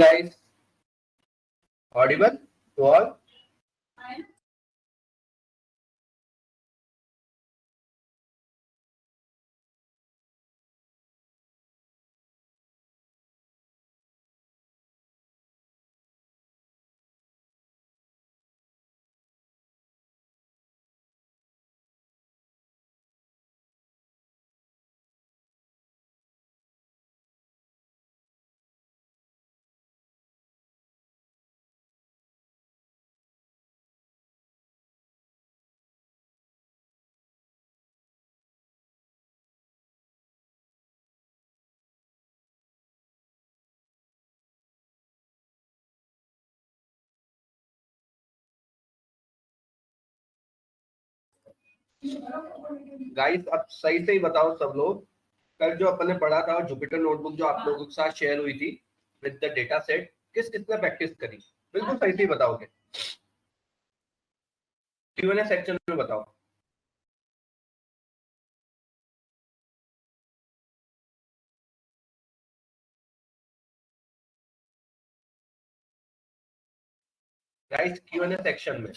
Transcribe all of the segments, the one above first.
guys? Audible to all? Guys अब सही से ही बताओ सब लोग, कल जो अपन ने पढ़ा था जुपिटर नोटबुक जो आप लोगों के साथ शेयर हुई थी विद द डेटा सेट, किस किसने प्रैक्टिस करी? बिल्कुल सही से ही बताओगे, Q&A सेक्शन में बताओ। गाइस Q&A सेक्शन में।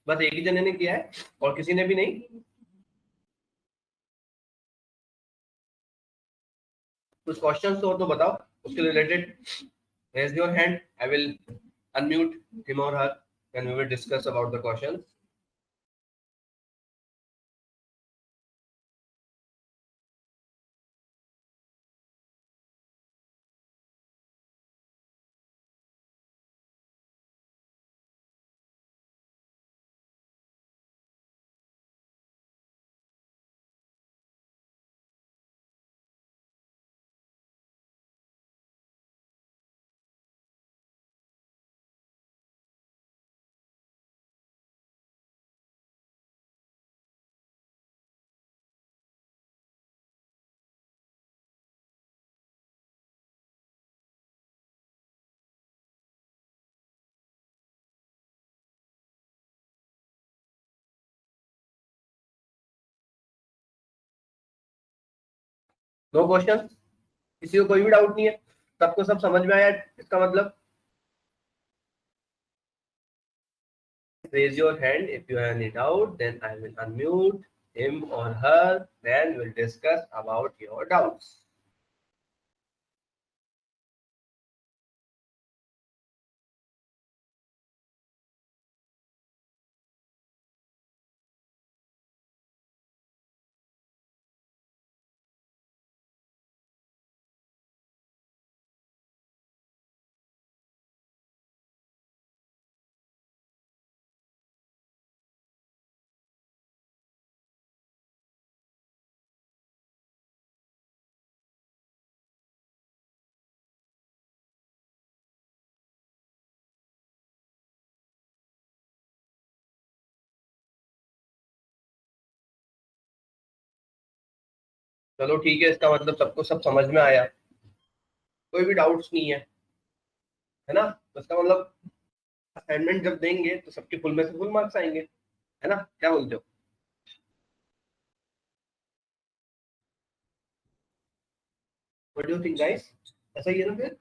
बस एक ही जने ने किया है और किसी ने भी नहीं? कुछ क्वेश्चंस हो तो बताओ उसके related. Raise your hand, I will unmute him और her and we will discuss about the questions. No question? किसी को कोई भी डाउट नहीं है? सबको सब समझ में आया इसका मतलब? Raise your hand if you have any doubt, then I will unmute him or her, then we'll discuss about your doubts. चलो ठीक है, इसका मतलब सबको सब समझ में आया, कोई भी डाउट्स नहीं है ना? तो इसका मतलब असाइनमेंट जब देंगे तो सबके फुल में से फुल मार्क्स आएंगे, है ना? क्या बोलते हो? What do you think guys? ऐसा ही है ना फिर?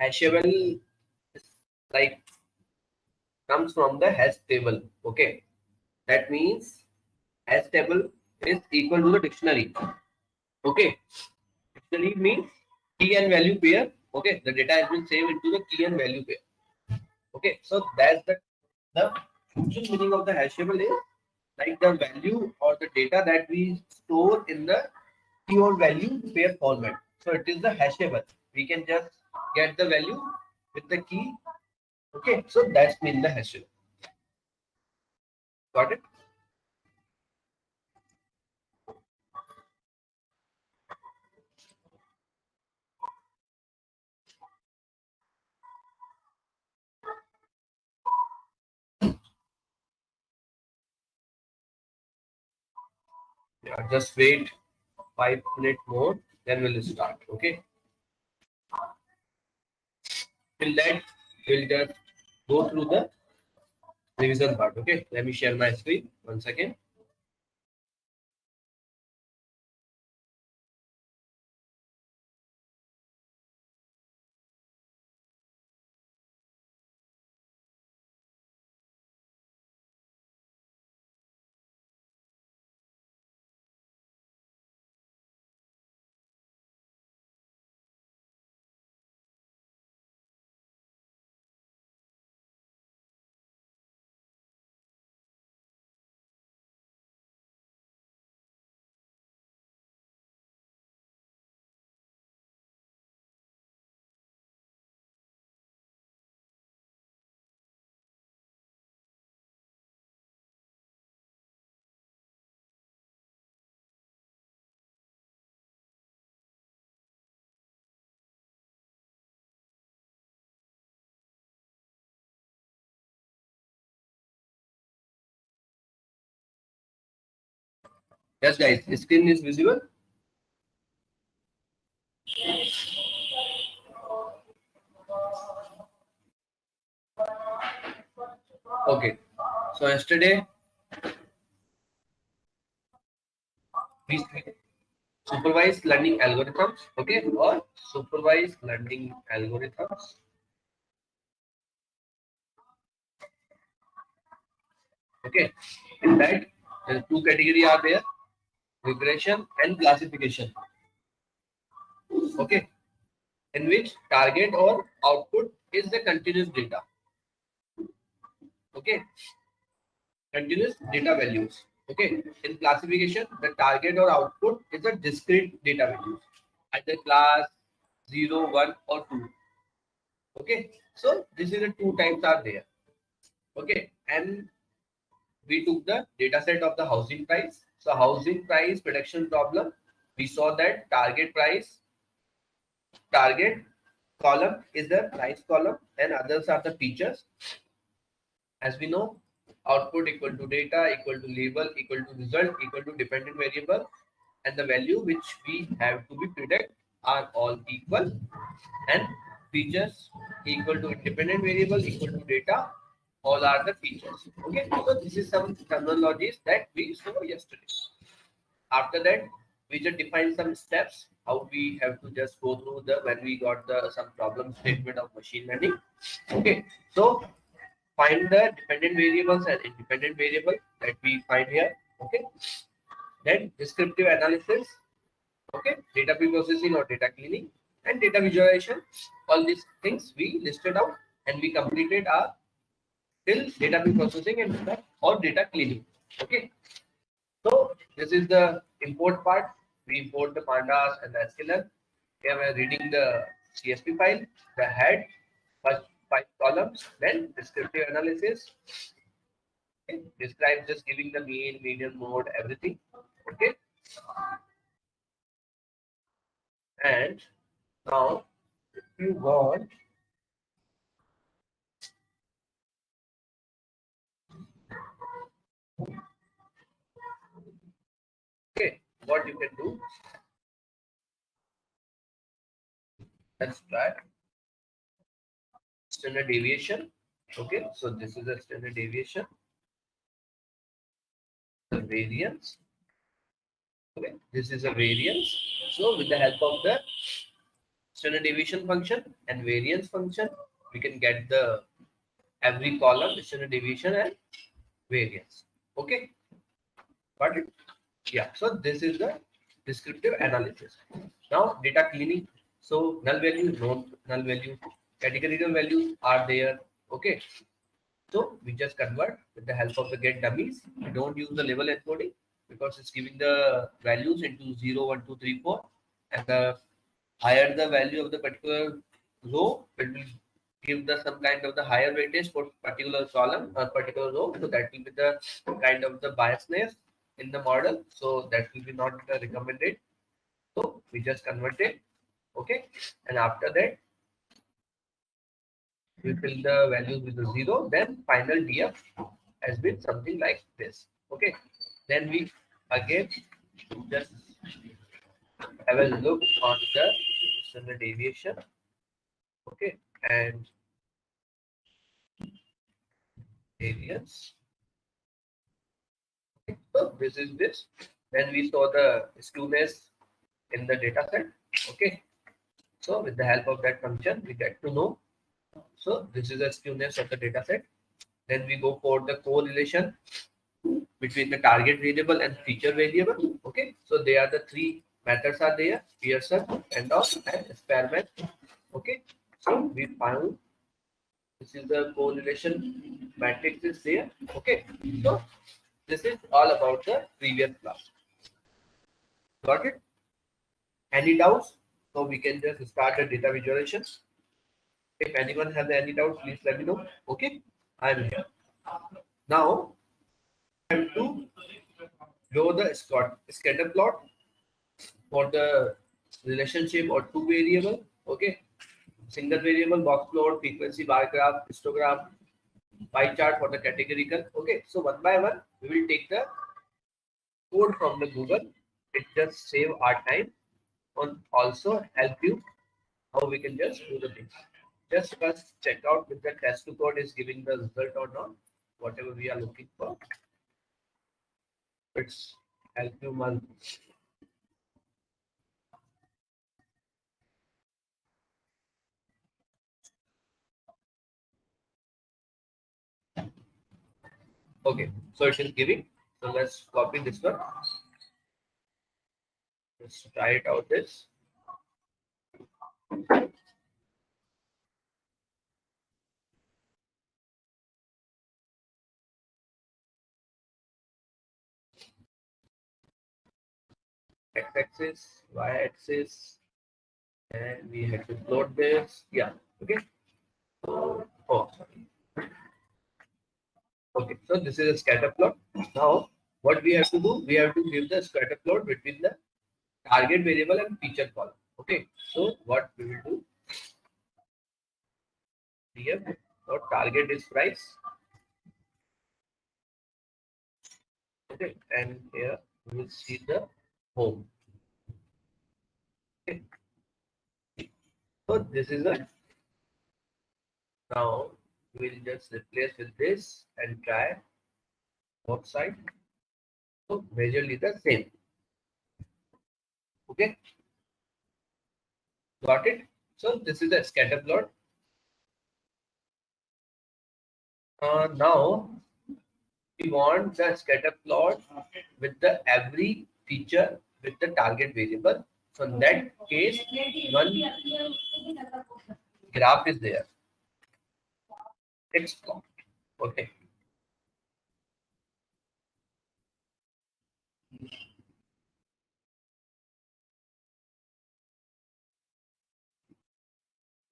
hashable is like comes from the hash table. Okay, that means hash table is equal to the dictionary. Okay, dictionary means key and value pair. Okay, the data has been saved into the key and value pair. Okay, so that's the functional meaning of the hashable is like the value or the data that we store in the key or value pair format. So it is the hashable. We can just get the value with the key. Okay, so that's mean the hashable. Got it? Yeah, just wait 5 minutes more, then we'll start. Okay. Till that, we'll just go through the revision part. Okay. Let me share my screen. 1 second. Yes, guys. Screen is visible. Okay. So yesterday we supervised learning algorithms. Okay, or supervised learning algorithms. Okay, in that two category are there: regression and classification. Okay, in which target or output is the continuous data. Okay, continuous data values. Okay, in classification, the target or output is a discrete data values, either class 0, 1, or 2. Okay, so this is the two types are there. Okay, and we took the data set of the housing price. So housing price prediction problem, we saw that target column is the price column and others are the features. As we know, output equal to data equal to label equal to result equal to dependent variable, and the value which we have to be predict are all equal, and features equal to independent variable equal to data, all are the features. Okay, so this is some terminologies that we saw yesterday. After that, we just define some steps how we have to just go through the when we got the some problem statement of machine learning. Okay, so find the dependent variables and independent variable that we find here. Okay, then descriptive analysis. Okay, data pre-processing or data cleaning and data visualization. All these things we listed out and we completed our till data pre-processing and data or data cleaning. Okay, so this is the import part. We import the pandas and the sklearn. Here we are reading the CSV file, the head, first 5 columns, then descriptive analysis. Okay. Describe just giving the mean, median, mode, everything. Okay. And now, if you want, okay, what you can do, let's try standard deviation. Okay, so this is a standard deviation, the variance. Okay, this is a variance. So with the help of the standard deviation function and variance function, we can get the every column standard deviation and variance. Okay, got it? Yeah. So this is the descriptive analysis. Now data cleaning. So null value, null value, categorical values are there. Okay. So we just convert with the help of the get dummies. We don't use the label encoding because it's giving the values into 0, 1, 2, 3, 4, and the higher the value of the particular row, it will give the some kind of the higher weightage for particular column or particular row. So that will be the kind of the biasness in the model. So that will be not recommended. So we just convert it. Okay. And after that, we fill the values with the 0. Then final DF has been something like this. Okay. Then we again just have a look on the standard deviation. Okay. And variance. So this is this. Then we saw the skewness in the data set. Okay. So with the help of that function, we get to know. So this is the skewness of the data set. Then we go for the correlation between the target variable and feature variable. Okay. So they are the three methods are there: Pearson, Randolph, and experiment. Okay. So we found this is the correlation matrix is there. Okay. So this is all about the previous class. Got it? Any doubts? So we can just start the data visualization. If anyone has any doubts, please let me know. Okay, I'm here. Now I have to draw the scatter plot for the relationship or two variable. Okay, single variable box plot, frequency bar graph, histogram, pie chart for the categorical. Okay, so one by one we will take the code from the Google. It just save our time and also help you how we can just do the things. Just first check out if the test to code is giving the result or not, whatever we are looking for. It's help you month. Okay, so it is giving. So let's copy this one. Let's try it out this. X-axis, Y-axis, and we have to plot this. Yeah, okay. Oh, sorry. Okay, so this is a scatter plot. Now, what we have to do, we have to give the scatter plot between the target variable and feature column. Okay, so what we will do here, our target is price. Okay, and here we will see the home. Okay, so this is a now we'll just replace with this and try both side. So majorly the same. Okay, got it. So this is the scatter plot. Now we want the scatter plot with the every feature with the target variable. So in that case, one graph is there. It's plot. Okay.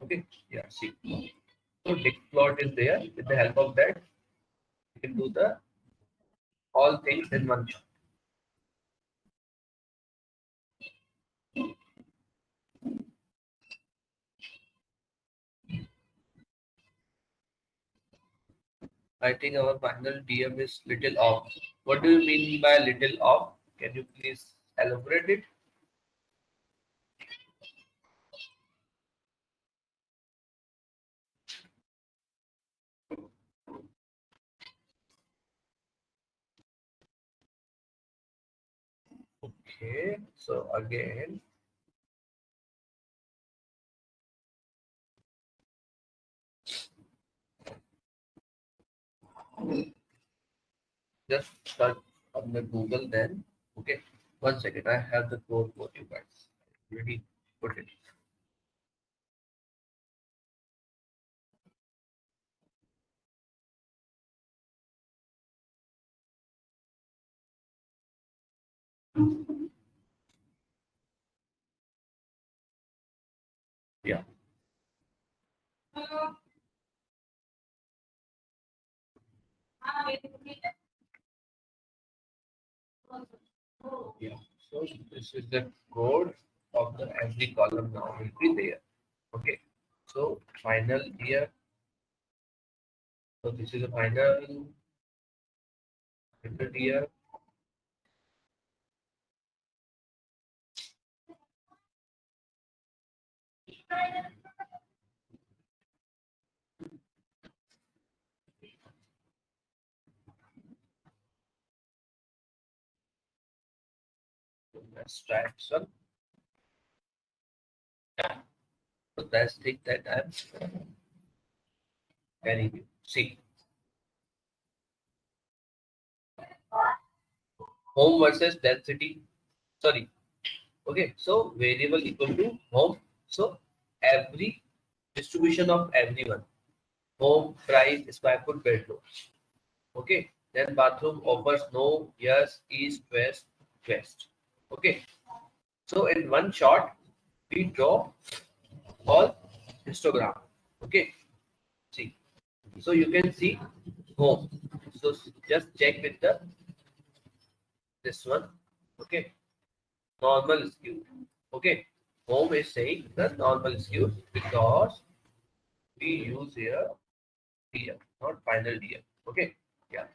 Okay. Yeah. See. So dict plot is there. With the help of that, you can do the all things in one shot. I think our final DM is little off. What do you mean by little off? Can you please elaborate it? Okay. So again, Just search on the Google then. Okay, 1 second. I have the code for you guys. Already put it. Yeah. Yeah. So this is the code of the every column now will be there. Okay. So final year. So this is a final year. Let's try this one. Yeah. So that's thing that I'm telling you. See, home versus density. Sorry. Okay. So variable equal to home. So every distribution of everyone. Home, price, square foot, bedroom. Okay. Then bathroom offers no, yes, east, west, west. Okay. So in one shot, we draw all histogram. Okay. See. So you can see home. So just check with the this one. Okay. Normal skew. Okay. Home is saying the normal skew because we use here, not final here. Okay. Yeah.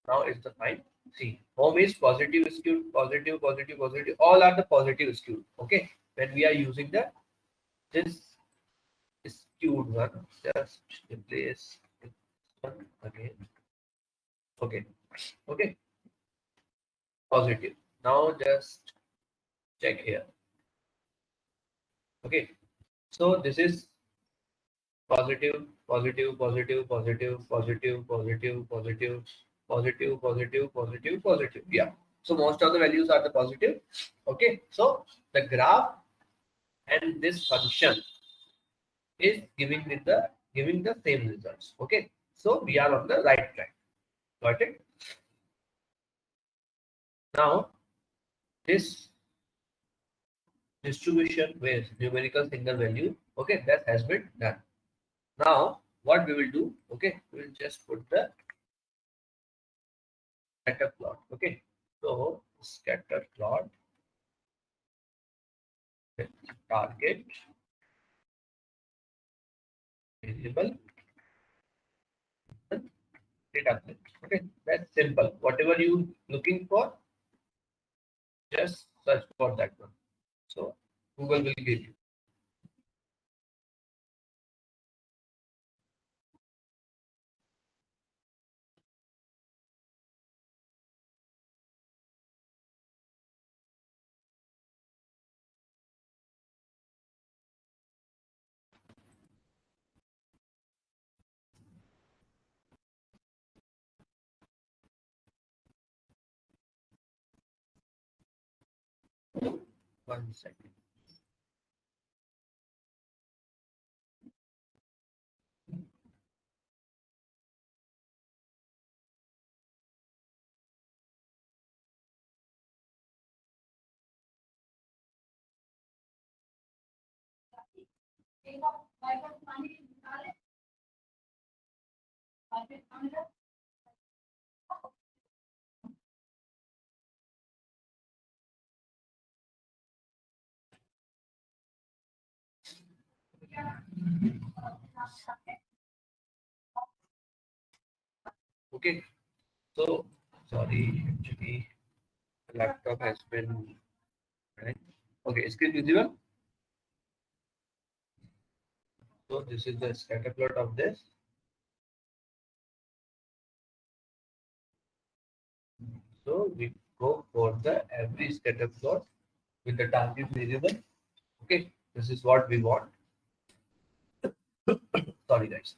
Now is the fine. See, home is positive skewed, positive, positive, positive. All are the positive skewed. Okay. When we are using the this skewed one, just replace this one again. Okay. Okay. Positive. Now just check here. Okay. So this is positive, positive, positive, positive, positive, positive, positive, positive, positive, positive, positive. Yeah. So most of the values are the positive. Okay. So the graph and this function is giving the same results. Okay. So we are on the right track. Got it? Now this distribution with numerical single value. Okay, that has been done. Now what we will do? Okay, we will just put the scatter plot. Okay, so scatter plot with target variable and data set. Okay, that's simple. Whatever you looking for, just search for that one. So Google will give you. 1 second. Okay, so sorry, actually, the laptop has been right. Okay, screen visible. So this is the scatter plot of this. So we go for the every scatter plot with the target variable. Okay, this is what we want. Sorry, guys.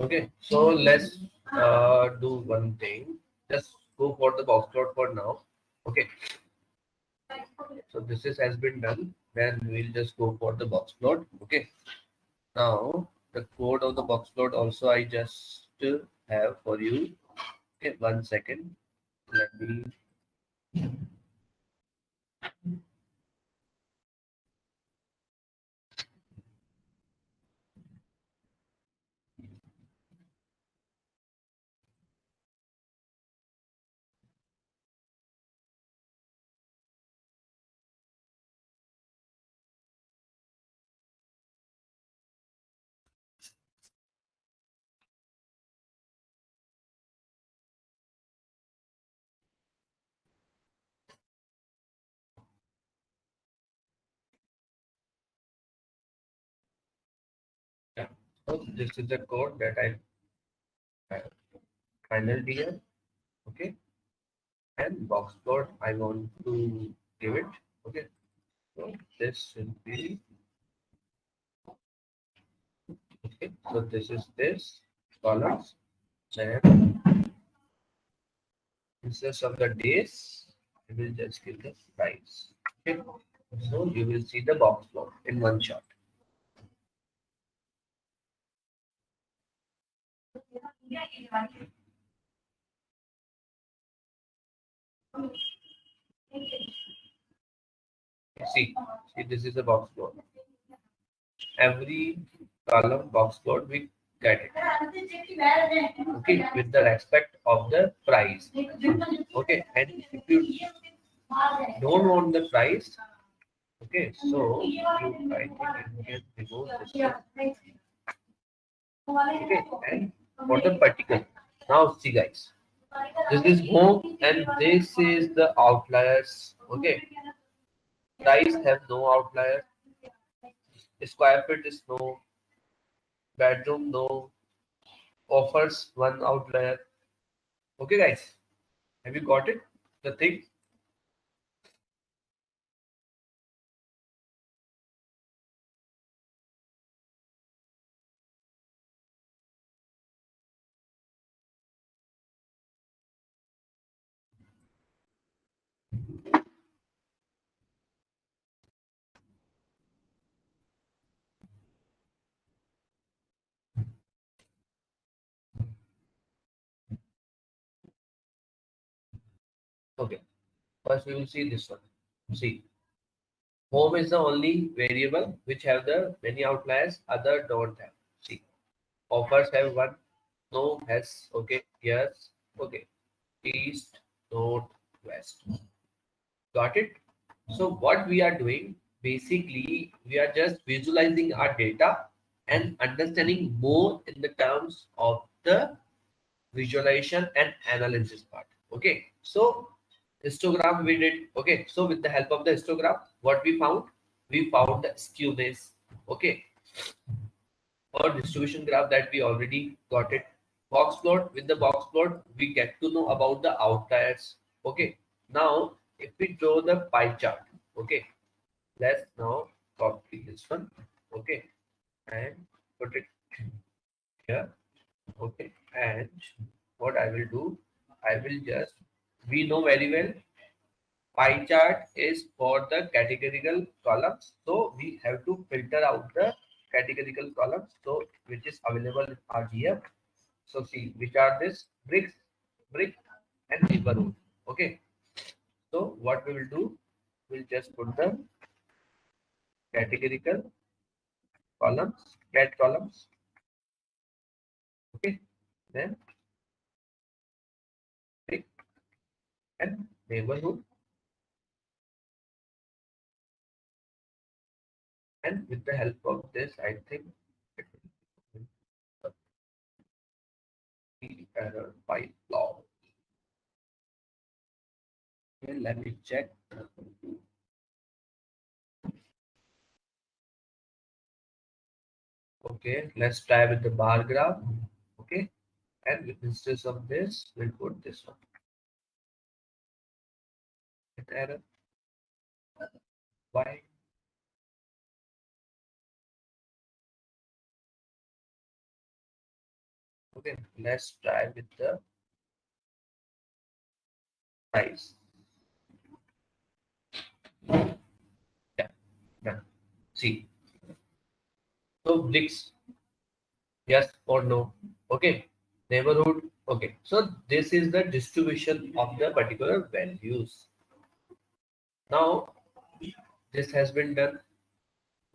Okay, so let's do one thing. Just go for the box plot for now. Okay, so this is has been done. Then we'll just go for the box plot. Okay, now the code of the box plot also I just have for you. Okay, 1 second. Let me. Yeah. So this is the code that I have final here. Okay, and box plot I want to give it. Okay, so this will be okay. So this is this columns. Then instead of the days, I will just give the price. Okay, so you will see the box plot in one shot. See, this is a box plot. Every column box plot we get it. Okay, with the respect of the price. Okay, and if you don't want the price, okay, so you I think you can remove this one. Okay, and for the particle. Now see guys, this is home and this is the outliers. Okay, price have no outlier. Square feet is no. Bedroom no. Offers one outlier. Okay guys, have you got it? The thing. Okay, first we will see this one. See, home is the only variable which have the many outliers, other don't have. See, offers have one, no has, okay, yes, okay, east, north, west. Got it? So what we are doing, basically, we are just visualizing our data and understanding more in the terms of the visualization and analysis part. Okay, so histogram we did. Okay, so with the help of the histogram, what we found? We found the skewness. Okay, or distribution graph that we already got it. Box plot, with the box plot, we get to know about the outliers. Okay, now if we draw the pie chart, okay, let's now copy this one. Okay, and put it here. Okay, and what I will do, I will just, we know very well pie chart is for the categorical columns, so we have to filter out the categorical columns, so which is available in RGF. So see which are this bricks, brick and neighborhood. Okay, so what we will do, we'll just put the categorical columns, cat columns. Okay, then brick and neighborhood, and with the help of this I think it will be error by law. Okay, let me check. Okay, let's try with the bar graph. Okay, and instead of this, we'll put this one. Error. Why? Okay, let's try with the price. Yeah, done. See. So Blix, yes or no? Okay. Neighborhood. Okay. So this is the distribution of the particular values. Now this has been done.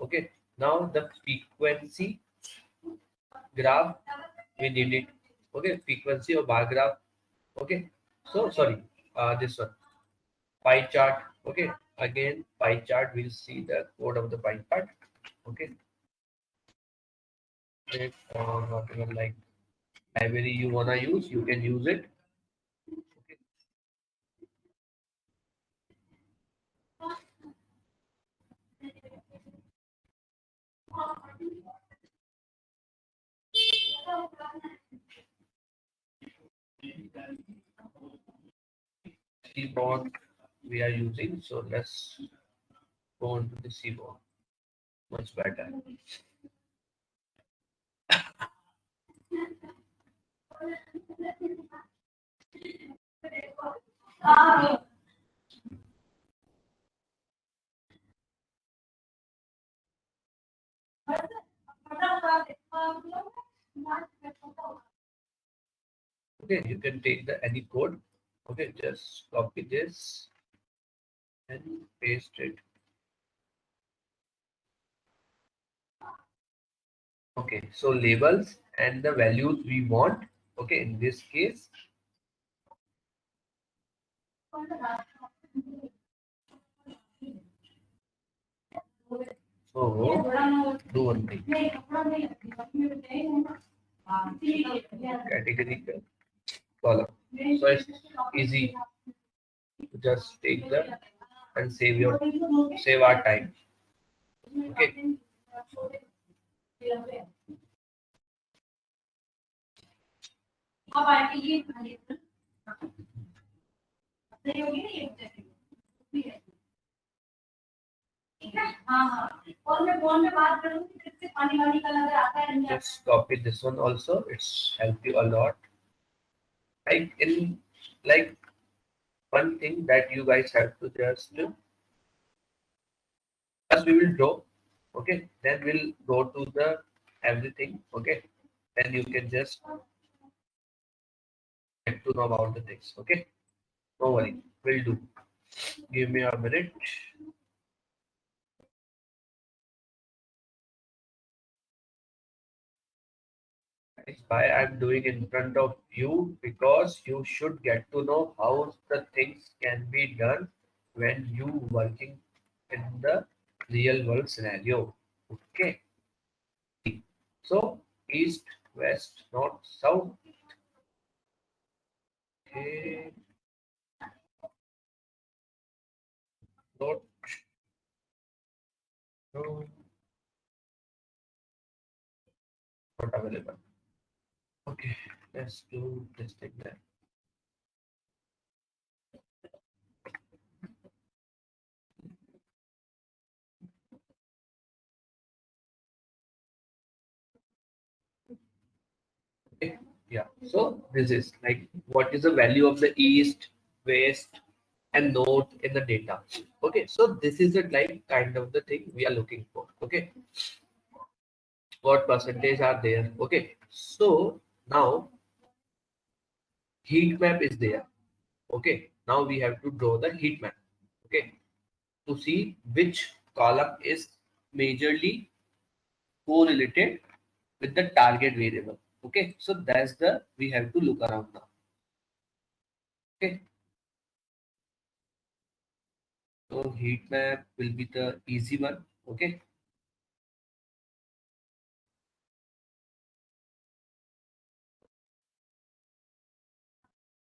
Okay. Now the frequency graph, we need it. Okay. Frequency or bar graph. Okay. So sorry. This one. Pie chart. Okay. Again, pie chart. We'll see the code of the pie chart. Okay. Whatever like library you wanna use, you can use it. Okay. Seaborn we are using, so let's go into the Seaborn. Much better. Okay, you can take the any code. Okay, just copy this and paste it. Okay, so labels and the values we want. Okay, in this case, so do one thing. Category column. So it's easy to just take them and save our time. Okay. Just copy this one also. It's help you a lot. Like one thing that you guys have to just do. First we will draw. Okay. Then we'll go to the everything. Okay. Then you can just get to know about the things. Okay. No worry. We'll do. Give me a minute. Why I'm doing in front of you, because you should get to know how the things can be done when you working in the real world scenario. Okay. So east, west, north, south. Okay. North, no, not available. Okay. Let's do this thing then. Okay. Yeah. So this is like what is the value of the east, west, and north in the data. Okay. So this is the like kind of the thing we are looking for. Okay. What percentage are there? Okay. So now heat map is there. Okay. Now we have to draw the heat map. Okay. To see which column is majorly correlated with the target variable. Okay. So that's the we have to look around now. Okay. So heat map will be the easy one. Okay.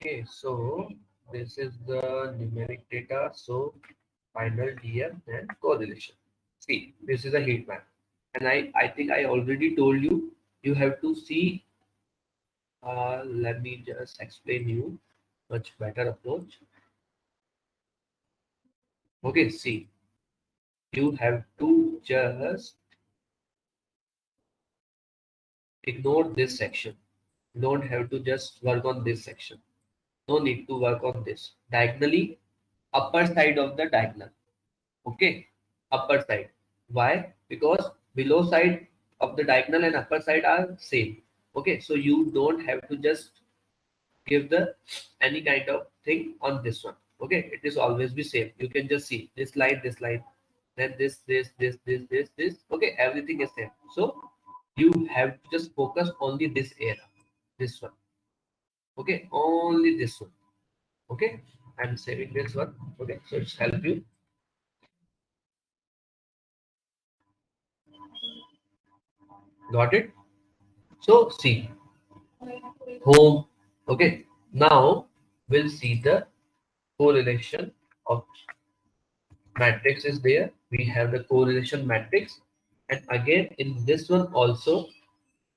Okay. So this is the numeric data. So final DM and correlation. See, this is a heat map. And I think I already told you, you have to see Let me just explain you much better approach. Okay, see, you have to just ignore this section. You don't have to just work on this section. No need to work on this. Diagonally, upper side of the diagonal. Okay, upper side. Why? Because below side of the diagonal and upper side are same. Okay, so you don't have to just give the any kind of thing on this one. Okay, it is always be same. You can just see this line, then this. Okay, everything is same. So you have to just focus only this area, this one. Okay, only this one. Okay, I'm saving this one. Okay, so it's help you. Got it? So see home. Okay, now we'll see the correlation of matrix is there. We have the correlation matrix, and again in this one also.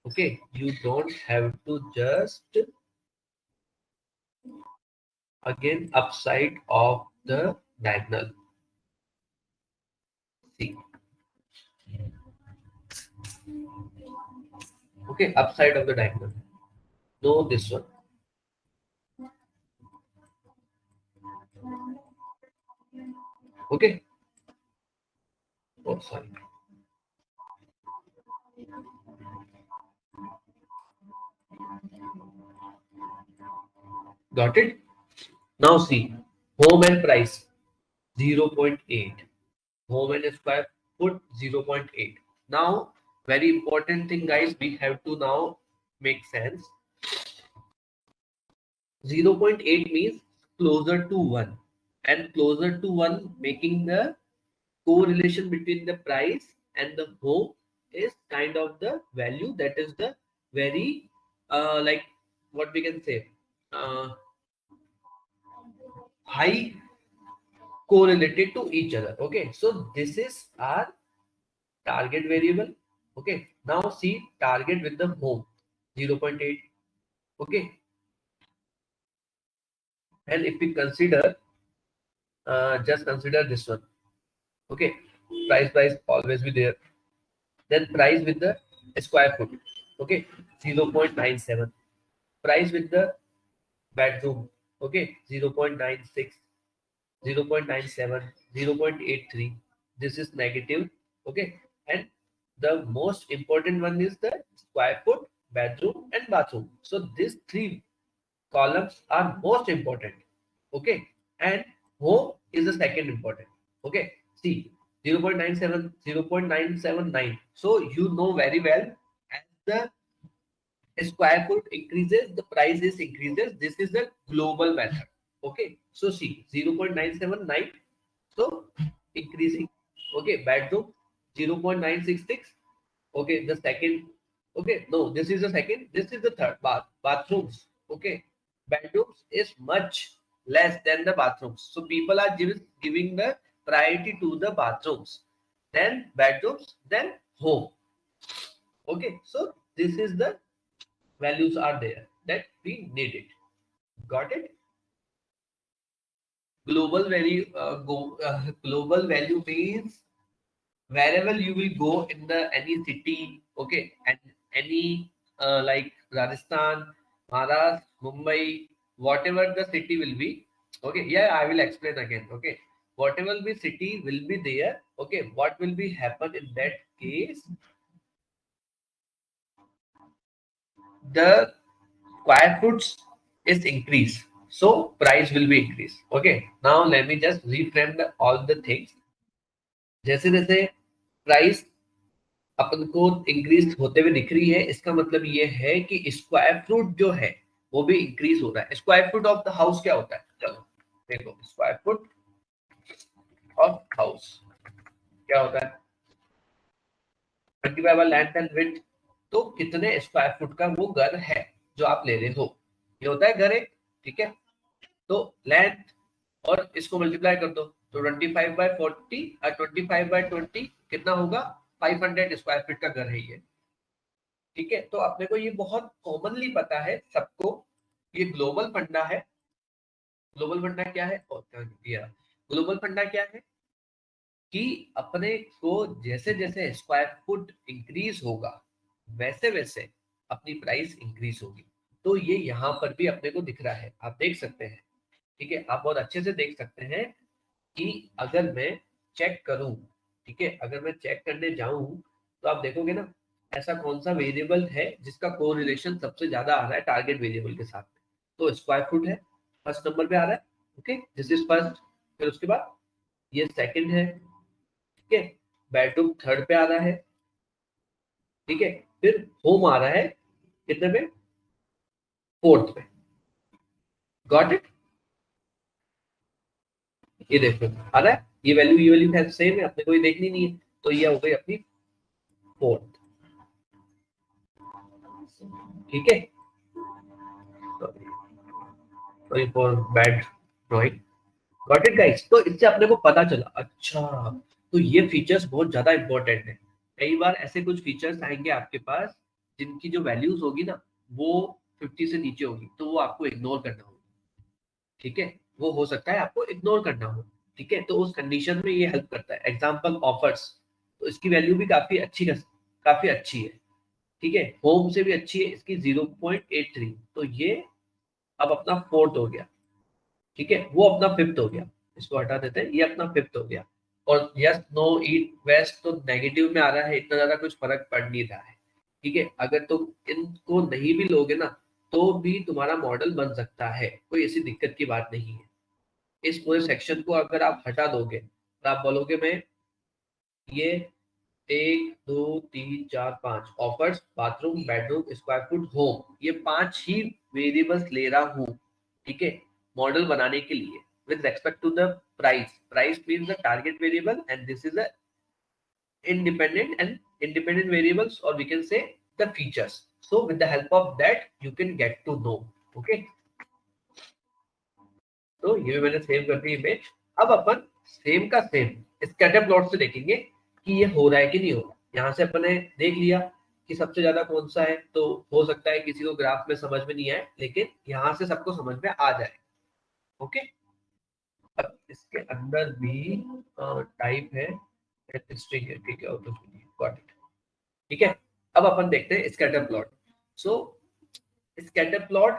Okay, you don't have to just again upside of the diagonal. See, okay, upside of the diagonal. No, this one. Okay. Oh, sorry. Got it? Now see, home and price 0.8. Home and square foot 0.8. Now, very important thing, guys, we have to now make sense. 0.8 means closer to 1, and closer to 1 making the correlation between the price and the home is kind of the value that is the very like what we can say uh, high correlated to each other. Okay, so this is our target variable. Okay, now see target with the home 0.8. Okay, and if we consider just consider this one. Okay, price always be there. Then price with the square foot. Okay, 0.97. Price with the bedroom. Okay, 0.96, 0.97, 0.83. This is negative. Okay, and the most important one is the square foot, bedroom, and bathroom. So these three columns are most important. Okay, and home is the second important. Okay, see 0.97, 0.979. So you know very well as the square foot increases, the price is increases. This is the global method. Okay, so see 0.979, so increasing. Okay, bedroom 0.966. Okay, the second. Okay, no, this is the second. This is the third. Bathrooms. Okay, bedrooms is much less than the bathrooms. So people are giving the priority to the bathrooms, then bedrooms, then home. Okay, so this is the values are there that we need it. Got it? Global value means wherever you will go in the any city, okay, and any like Rajasthan, Maharashtra, Mumbai, whatever the city will be. Okay, yeah, I will explain again. Okay, whatever the city will be there. Okay, what will be happen in that case? The square foots is increased, so price will be increased. Okay, now let me just reframe all the things. जैसे जैसे price अपन को increase होते हुए दिख रही है, इसका मतलब ये है कि स्क्वायर फुट जो है वो भी इंक्रीज हो रहा है. Square foot of the house क्या होता है? चलो देखो, स्क्वायर फुट ऑफ हाउस क्या होता है? 25 लेंथ एंड विड्थ. तो कितने स्क्वायर फुट का वो घर है जो आप ले रहे हो, ये होता है घर एक. ठीक है, तो लेंथ और इसको मल्टीप्लाई कर दो, तो 25/40 और 25/20 कितना होगा? 500 स्क्वायर फीट का घर है ये. ठीक है, तो अपने को ये बहुत कॉमनली पता है सबको, ये ग्लोबल फंडा है। ग्लोबल फंडा क्या है, ग्लोबल फंडा क्या है कि अपने को जैसे जैसे स्क्वायर फुट इंक्रीज होगा वैसे वैसे अपनी प्राइस इंक्रीज होगी। तो ये यहाँ पर भी अपने को दिख रहा है, आप देख सकते हैं। ठीक है, आप बहुत अच्छे से देख सकते हैं कि अगर मैं चेक करूं, ठीक है, अगर मैं चेक करने जाऊं तो आप देखोगे ना, ऐसा कौन सा वेरिएबल है जिसका कोरिलेशन सबसे ज्यादा आ रहा है टारगेट वेरिएबल के साथ में। तो स्क्वायर फुट है, फर्स्ट नंबर पे आ रहा है। Okay, this is first. फिर उसके बाद ये सेकंड है। ठीक है, बेडरूम थर्ड पे आ रहा है। ठीक है, फिर होम आ रहा है कितने पे, फोर्थ पे। गॉट इट, ये देखो आ रहा है, ये वैल्यू सेम है, अपने को ये देखनी नहीं है। तो ये हो गई अपनी फोर्थ। ठीक है, sorry for bad drawing. Got it guys, तो इससे अपने को पता चला, अच्छा तो ये फीचर्स बहुत ज्यादा इंपॉर्टेंट है। कई बार ऐसे कुछ फीचर्स आएंगे आपके पास जिनकी जो वैल्यूज होगी ना वो 50 से नीचे होगी, तो वो आपको इग्नोर करना होगा। ठीक है, वो हो सकता है आपको इग्नोर करना हो। ठीक है, तो उस कंडीशन में ये हेल्प करता है। एग्जाम्पल ऑफर्स, तो इसकी वैल्यू भी काफी अच्छी है। ठीक है, होम से भी अच्छी है, इसकी 0.83। तो ये अब अपना फोर्थ हो गया। ठीक है, वो अपना फिफ्थ हो गया, इसको हटा देते हैं, ये अपना फिफ्थ हो गया। और यस नो ईट वेस्ट तो नेगेटिव में आ रहा है, इतना ज्यादा कुछ फर्क पड़ नहीं रहा है। ठीक है, अगर तुम इनको नहीं भी लोगे ना तो भी तुम्हारा मॉडल बन सकता है, कोई ऐसी दिक्कत की बात नहीं है। इस पूरे सेक्शन को अगर आप हटा दोगे तो आप बोलोगे मैं ये 1 2 3 4 5 offers, bathroom, bedroom, square foot, home, ये 5 ही वेरिएबल्स ले रहा हूँ। ठीक है, मॉडल बनाने के लिए with respect to the price. Price means the target variable and this is the independent variables, or we can say the features. So with the help of that you can get to know. Okay, तो ये भी मैंने save कर दी image. अब अपन same का same scatter plot से देखेंगे कि ये हो रहा है कि नहीं हो रहा। यहाँ से अपन ने देख लिया कि सबसे ज्यादा कौन सा है, तो हो सकता है किसी को ग्राफ में समझ में नहीं आए, लेकिन यहाँ से सबको समझ में आ जाए। ओके, अब इसके अंदर भी टाइप है, स्ट्रिंग है। ठीक है, गॉट इट। ठीक है, अब अपन देखते हैं scatter plot. So scatter plot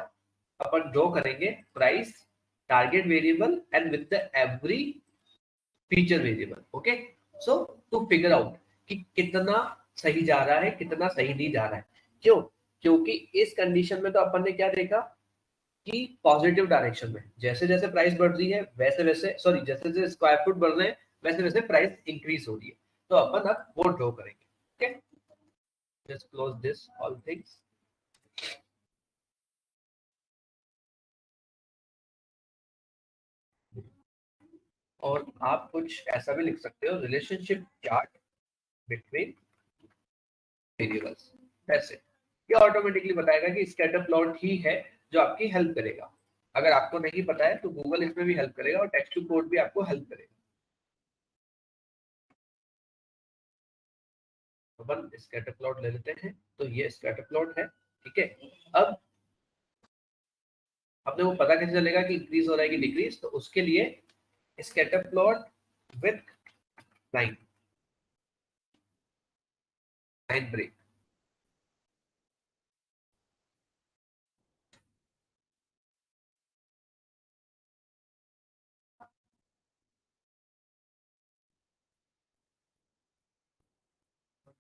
अपन ड्रॉ करेंगे price, target variable and with the every feature variable. Okay, so to figure out कि कितना सही जा रहा है कितना सही नहीं जा रहा है। क्यों, क्योंकि इस कंडीशन में तो अपन ने क्या देखा कि पॉजिटिव डायरेक्शन में जैसे जैसे प्राइस बढ़ रही है वैसे वैसे, सॉरी, जैसे जैसे स्क्वायर फुट बढ़ रहे हैं वैसे वैसे प्राइस इंक्रीज हो रही है। तो अपन अब वो ड्रॉ करेंगे। Okay, just close this all things. और आप कुछ ऐसा भी लिख सकते हो, relationship chart between variables. That's it. ये ऑटोमेटिकली बताएगा कि स्कैटर प्लॉट ही है जो आपकी हेल्प करेगा। अगर आपको नहीं पता है तो गूगल इसमें भी हेल्प करेगा और टेक्स्ट टू कोड भी आपको हेल्प करेगा। अपन स्कैटर प्लॉट ले लेते हैं, तो ये स्कैटर प्लॉट है। ठीक है, अब अपने को पता कैसे चलेगा कि इंक्रीज हो रहा है कि डिक्रीज, तो उसके लिए scatter plot with line line break.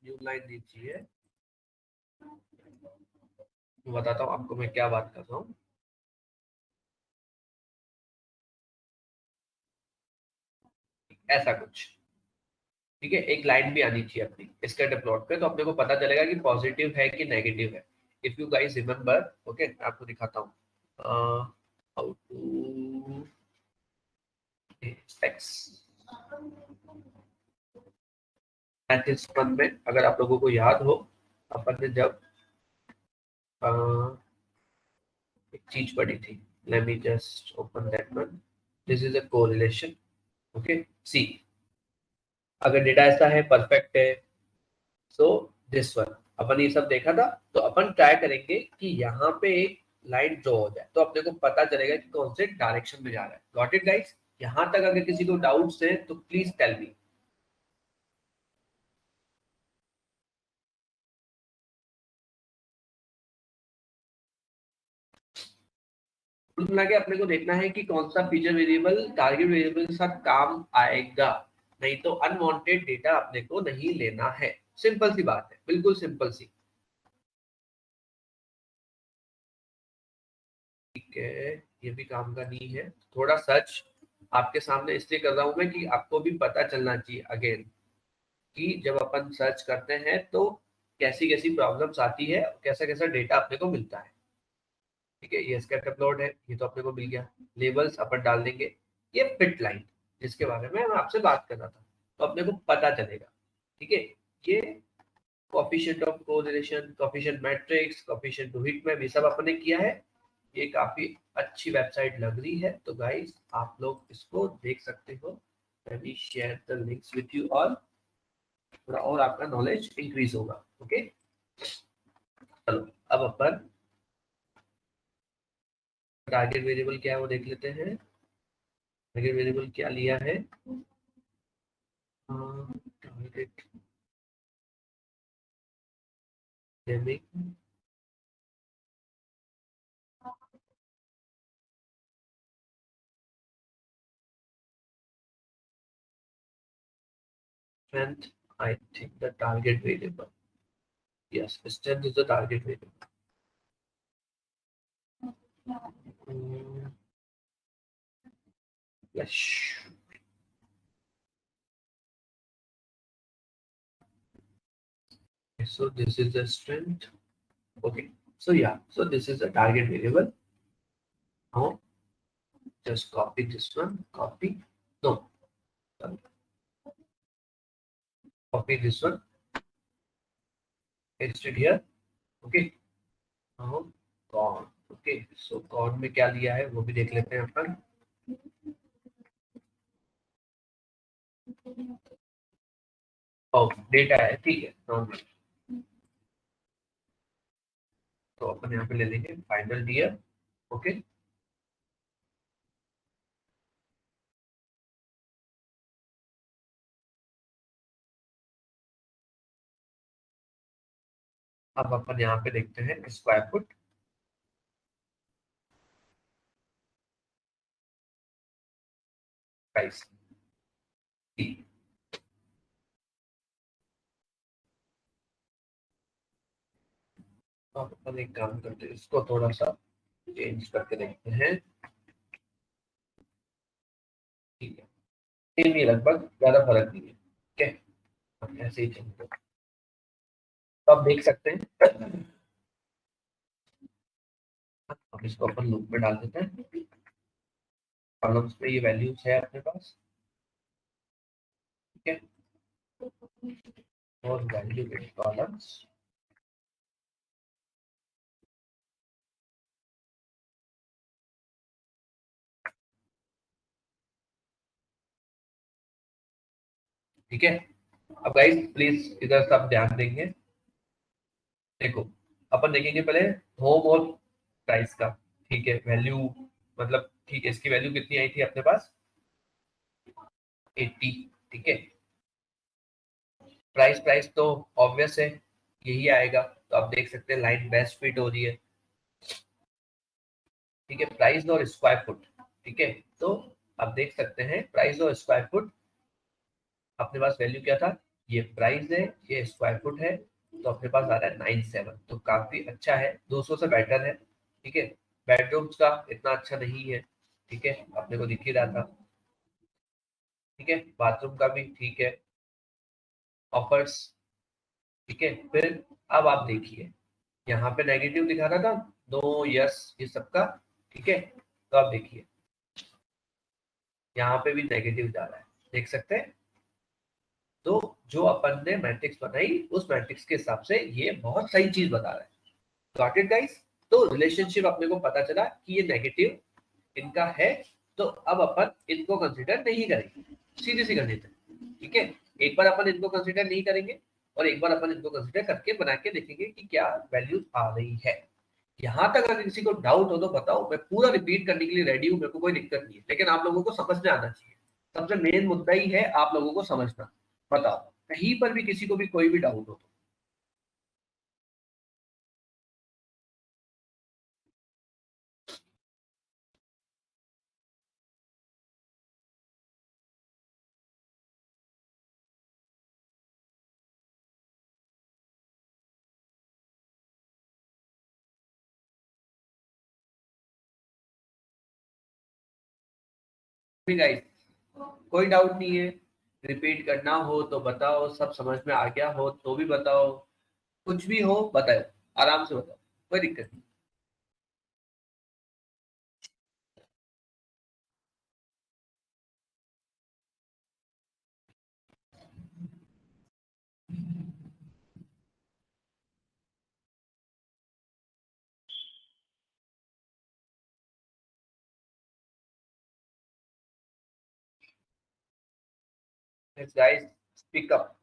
New line दीजिए, मैं बताता हूँ आपको मैं क्या बात कर रहा हूँ। ऐसा कुछ, ठीक है, एक लाइन भी आनी चाहिए अपनी स्कैटर प्लॉट पे, तो अपने को पता चलेगा कि पॉजिटिव है कि नेगेटिव है। If you guys remember, okay, मैं आपको दिखाता हूँ how to X maths one में, अगर आप लोगों को याद हो, अपन ने जब अ, एक चीज पढ़ी थी, let me just open that one. This is a correlation. Okay, see, अगर डेटा ऐसा है परफेक्ट है, सो दिस वन अपन ये सब देखा था, तो अपन ट्राई करेंगे कि यहाँ पे एक लाइन ड्रॉ हो जाए, तो अपने को पता चलेगा कि कौन से डायरेक्शन में जा रहा है। Got it guys? यहाँ तक अगर किसी को डाउट्स है तो प्लीज टेल मी। कुल मिला के अपने को देखना है कि कौन सा फीचर वेरिएबल टारगेट वेरिएबल के साथ काम आएगा, नहीं तो अनवांटेड डेटा अपने को नहीं लेना है। सिंपल सी बात है, बिल्कुल सिंपल सी। ठीक है, ये भी काम का नहीं है। थोड़ा सर्च आपके सामने इसलिए कर रहा हूं मैं कि आपको भी पता चलना चाहिए अगेन कि जब अपन सर्च करते हैं तो कैसी कैसी प्रॉब्लम्स आती है, कैसा कैसा डेटा अपने को मिलता है। ठीक है, ये स्कैटर प्लॉट है, ये तो अपने को मिल गया। लेबल्स अपन डाल देंगे। ये फिट लाइन जिसके बारे में मैं आपसे बात कर रहा था, तो अपने को पता चलेगा। ठीक है, ये coefficient of correlation, coefficient matrix, coefficient to heat map, ये सब अपने किया है। ये काफी अच्छी वेबसाइट लग रही है, तो गाइस आप लोग इसको देख सकते हो। let me share the links with you all, थोड़ा और आपका नॉलेज इंक्रीज होगा। ओके, चलो अब अपन टारगेट वेरिएबल क्या है वो देख लेते हैं। टारगेट वेरिएबल क्या लिया है? Target naming strength, I think the target variable. Yes, strength is the target variable. Yes. So this is the strength. Okay. So yeah, so this is the target variable. Now just copy this one. Copy. No. Sorry. Copy this one. Paste it here. Okay. Now gone. Okay. So gone में क्या लिया है वो भी देख लेते हैं अपन। ओ data है, ठीक है, नॉर्मल। तो अपन यहाँ पे ले लेंगे फाइनल डियर। ओके, अब अपन यहाँ पे देखते हैं स्क्वायर फुट। प्राइस अब अपन एक काम करते हैं, इसको थोड़ा सा चेंज करके देखते हैं। ठीक है, सेम ही लगभग, ज्यादा फर्क नहीं है। ठीक है, हम ऐसे ही चलते हैं। तो आप देख सकते हैं, अब इसको अपन लूप में डाल देते हैं। कॉलम्स में ये वैल्यूज है अपने पास। ठीक है, और वैल्यू इन कॉलम्स। ठीक है, अब गाइस प्लीज इधर सब ध्यान देंगे। देखो, अपन देखेंगे पहले होम और प्राइस का। ठीक है, वैल्यू मतलब ठीक है, इसकी वैल्यू कितनी आई थी अपने पास? 80। ठीक है, प्राइस प्राइस तो ऑब्वियस है, यही आएगा। तो आप देख सकते हैं लाइन बेस्ट फिट हो रही है। ठीक है, प्राइस और स्क्वायर फुट। ठीक है, तो आप देख सकते हैं प्राइस और स्क्वायर फुट अपने पास वैल्यू क्या था? ये प्राइस है, ये स्क्वायर फुट है, तो अपने पास आ रहा है 97। तो काफी अच्छा है, 200 से बेटर है। ठीक है, बेडरूम्स का इतना अच्छा नहीं है। ठीक है, अपने को दिख ही रहा था। ठीक है, बाथरूम का भी ठीक है, ऑफर्स। ठीक है, फिर अब आप देखिए, यहाँ पे नेगेटिव दिखा रहा था, नो यस ये सबका। ठीक है, तो आप देखिए यहाँ पे भी नेगेटिव जा रहा है, देख सकते हैं। तो जो अपन ने मैट्रिक्स बनाई उस मैट्रिक्स के हिसाब से ये बहुत सही चीज बता रहा है। Got it guys? तो रिलेशनशिप अपने को पता चला कि ये नेगेटिव इनका है, तो अब अपन इनको कंसिडर नहीं करेंगे। सीधी सी गणित है। ठीक है, एक बार अपन इनको कंसिडर नहीं करेंगे, और एक बार अपन इनको कंसिडर करके बना के देखेंगे कि क्या वैल्यूज आ रही है। यहाँ तक अगर किसी को डाउट हो तो बताओ, मैं पूरा रिपीट करने के लिए रेडी हूँ, मेरे को कोई दिक्कत नहीं है, लेकिन आप लोगों को समझ में आना चाहिए। सबसे मेन मुद्दा ही है आप लोगों को समझना। बताओ कहीं पर भी किसी को भी कोई भी डाउट हो तो। गाइस कोई डाउट नहीं है, रिपीट करना हो तो बताओ, सब समझ में आ गया हो तो भी बताओ, कुछ भी हो बताओ, आराम से बताओ, कोई दिक्कत नहीं। Guys speak up.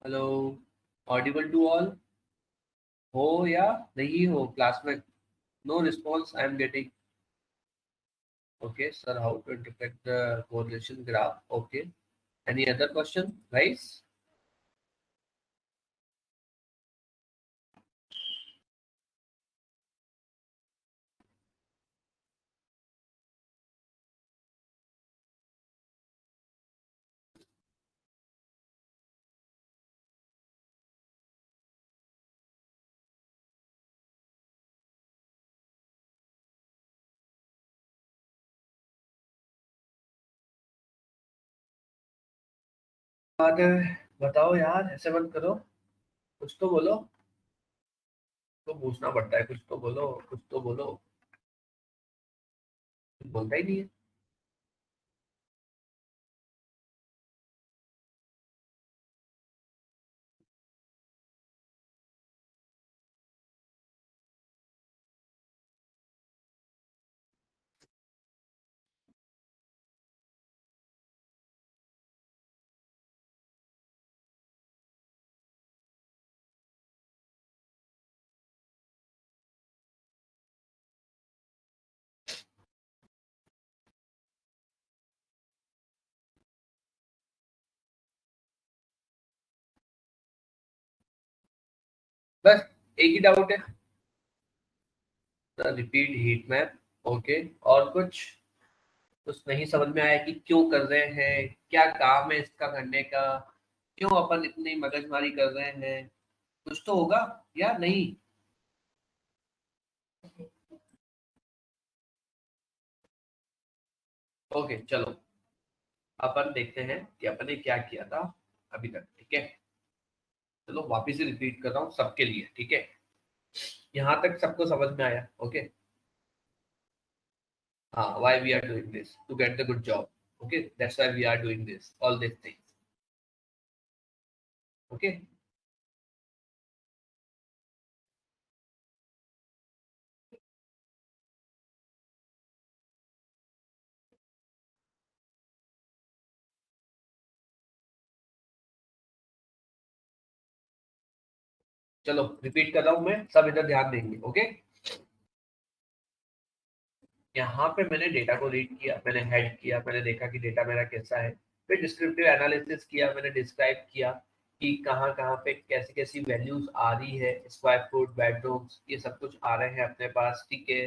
Hello, audible to all हो या नहीं हो क्लास में? No response I am getting. Okay sir, how to interpret the correlation graph? Okay, any other question guys? बात है, बताओ यार, ऐसे मत करो, कुछ तो बोलो। तो पूछना पड़ता है, कुछ तो बोलो, कुछ तो बोलो। कुछ बोलता ही नहीं है। बस एक ही डाउट है, रिपीट हीट मैप। ओके, और कुछ? कुछ नहीं समझ में आया कि क्यों कर रहे हैं, क्या काम है इसका करने का, क्यों अपन इतनी मगजमारी कर रहे हैं? कुछ तो होगा या नहीं? ओके चलो, अपन देखते हैं कि अपन ने क्या किया था अभी तक। ठीक है, चलो वापिस से रिपीट कर रहा हूँ सबके लिए। ठीक है, यहाँ तक सबको समझ में आया? ओके, हाँ, why we are doing this to get the good job. Okay, that's why we are doing this, all these things. Okay, चलो रिपीट कर रहा हूँ मैं, सब इधर ध्यान देंगे। ओके, यहाँ पे मैंने डेटा को रीड किया, मैंने हेड किया, मैंने देखा कि डेटा मेरा कैसा है। फिर डिस्क्रिप्टिव एनालिसिस किया, मैंने डिस्क्राइब किया कि कहाँ कहाँ पे कैसी कैसी वैल्यूज आ रही है, स्क्वायर फुट, बेडरूम्स, ये सब कुछ आ रहे हैं अपने पास। ठीक है,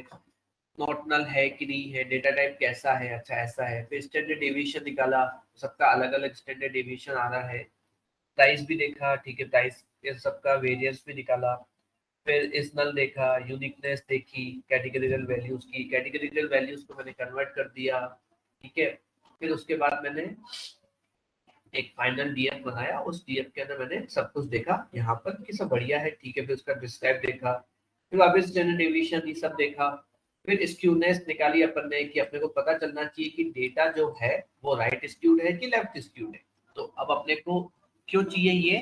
नॉर्मल है कि नहीं है, डेटा टाइप कैसा है, अच्छा ऐसा है। फिर स्टैंडर्ड डेविएशन निकाला, सबका अलग अलग स्टैंडर्ड डेविएशन आ रहा है। प्राइस भी देखा, ठीक है, प्राइस ये सबका वेरिएंस भी निकाला। फिर इस नल देखा, यूनिकनेस देखी, कैटेगरिकल वैल्यूज की, कैटेगरिकल वैल्यूज को मैंने कन्वर्ट कर दिया। ठीक है, फिर उसके बाद मैंने एक फाइनल डीएफ बनाया, उस डीएफ के अंदर मैंने सब कुछ देखा यहाँ पर कि सब बढ़िया है। ठीक है, फिर उसका डिस्क्राइब देखा, फिर वापस स्टैंडर्ड डेविएशन ये सब देखा। फिर स्क्यूनेस निकाली अपन ने कि अपने को पता चलना चाहिए कि डेटा जो है वो राइट स्क्यूड है कि लेफ्ट स्क्यूड है। तो अब अपने को क्यों चाहिए ये,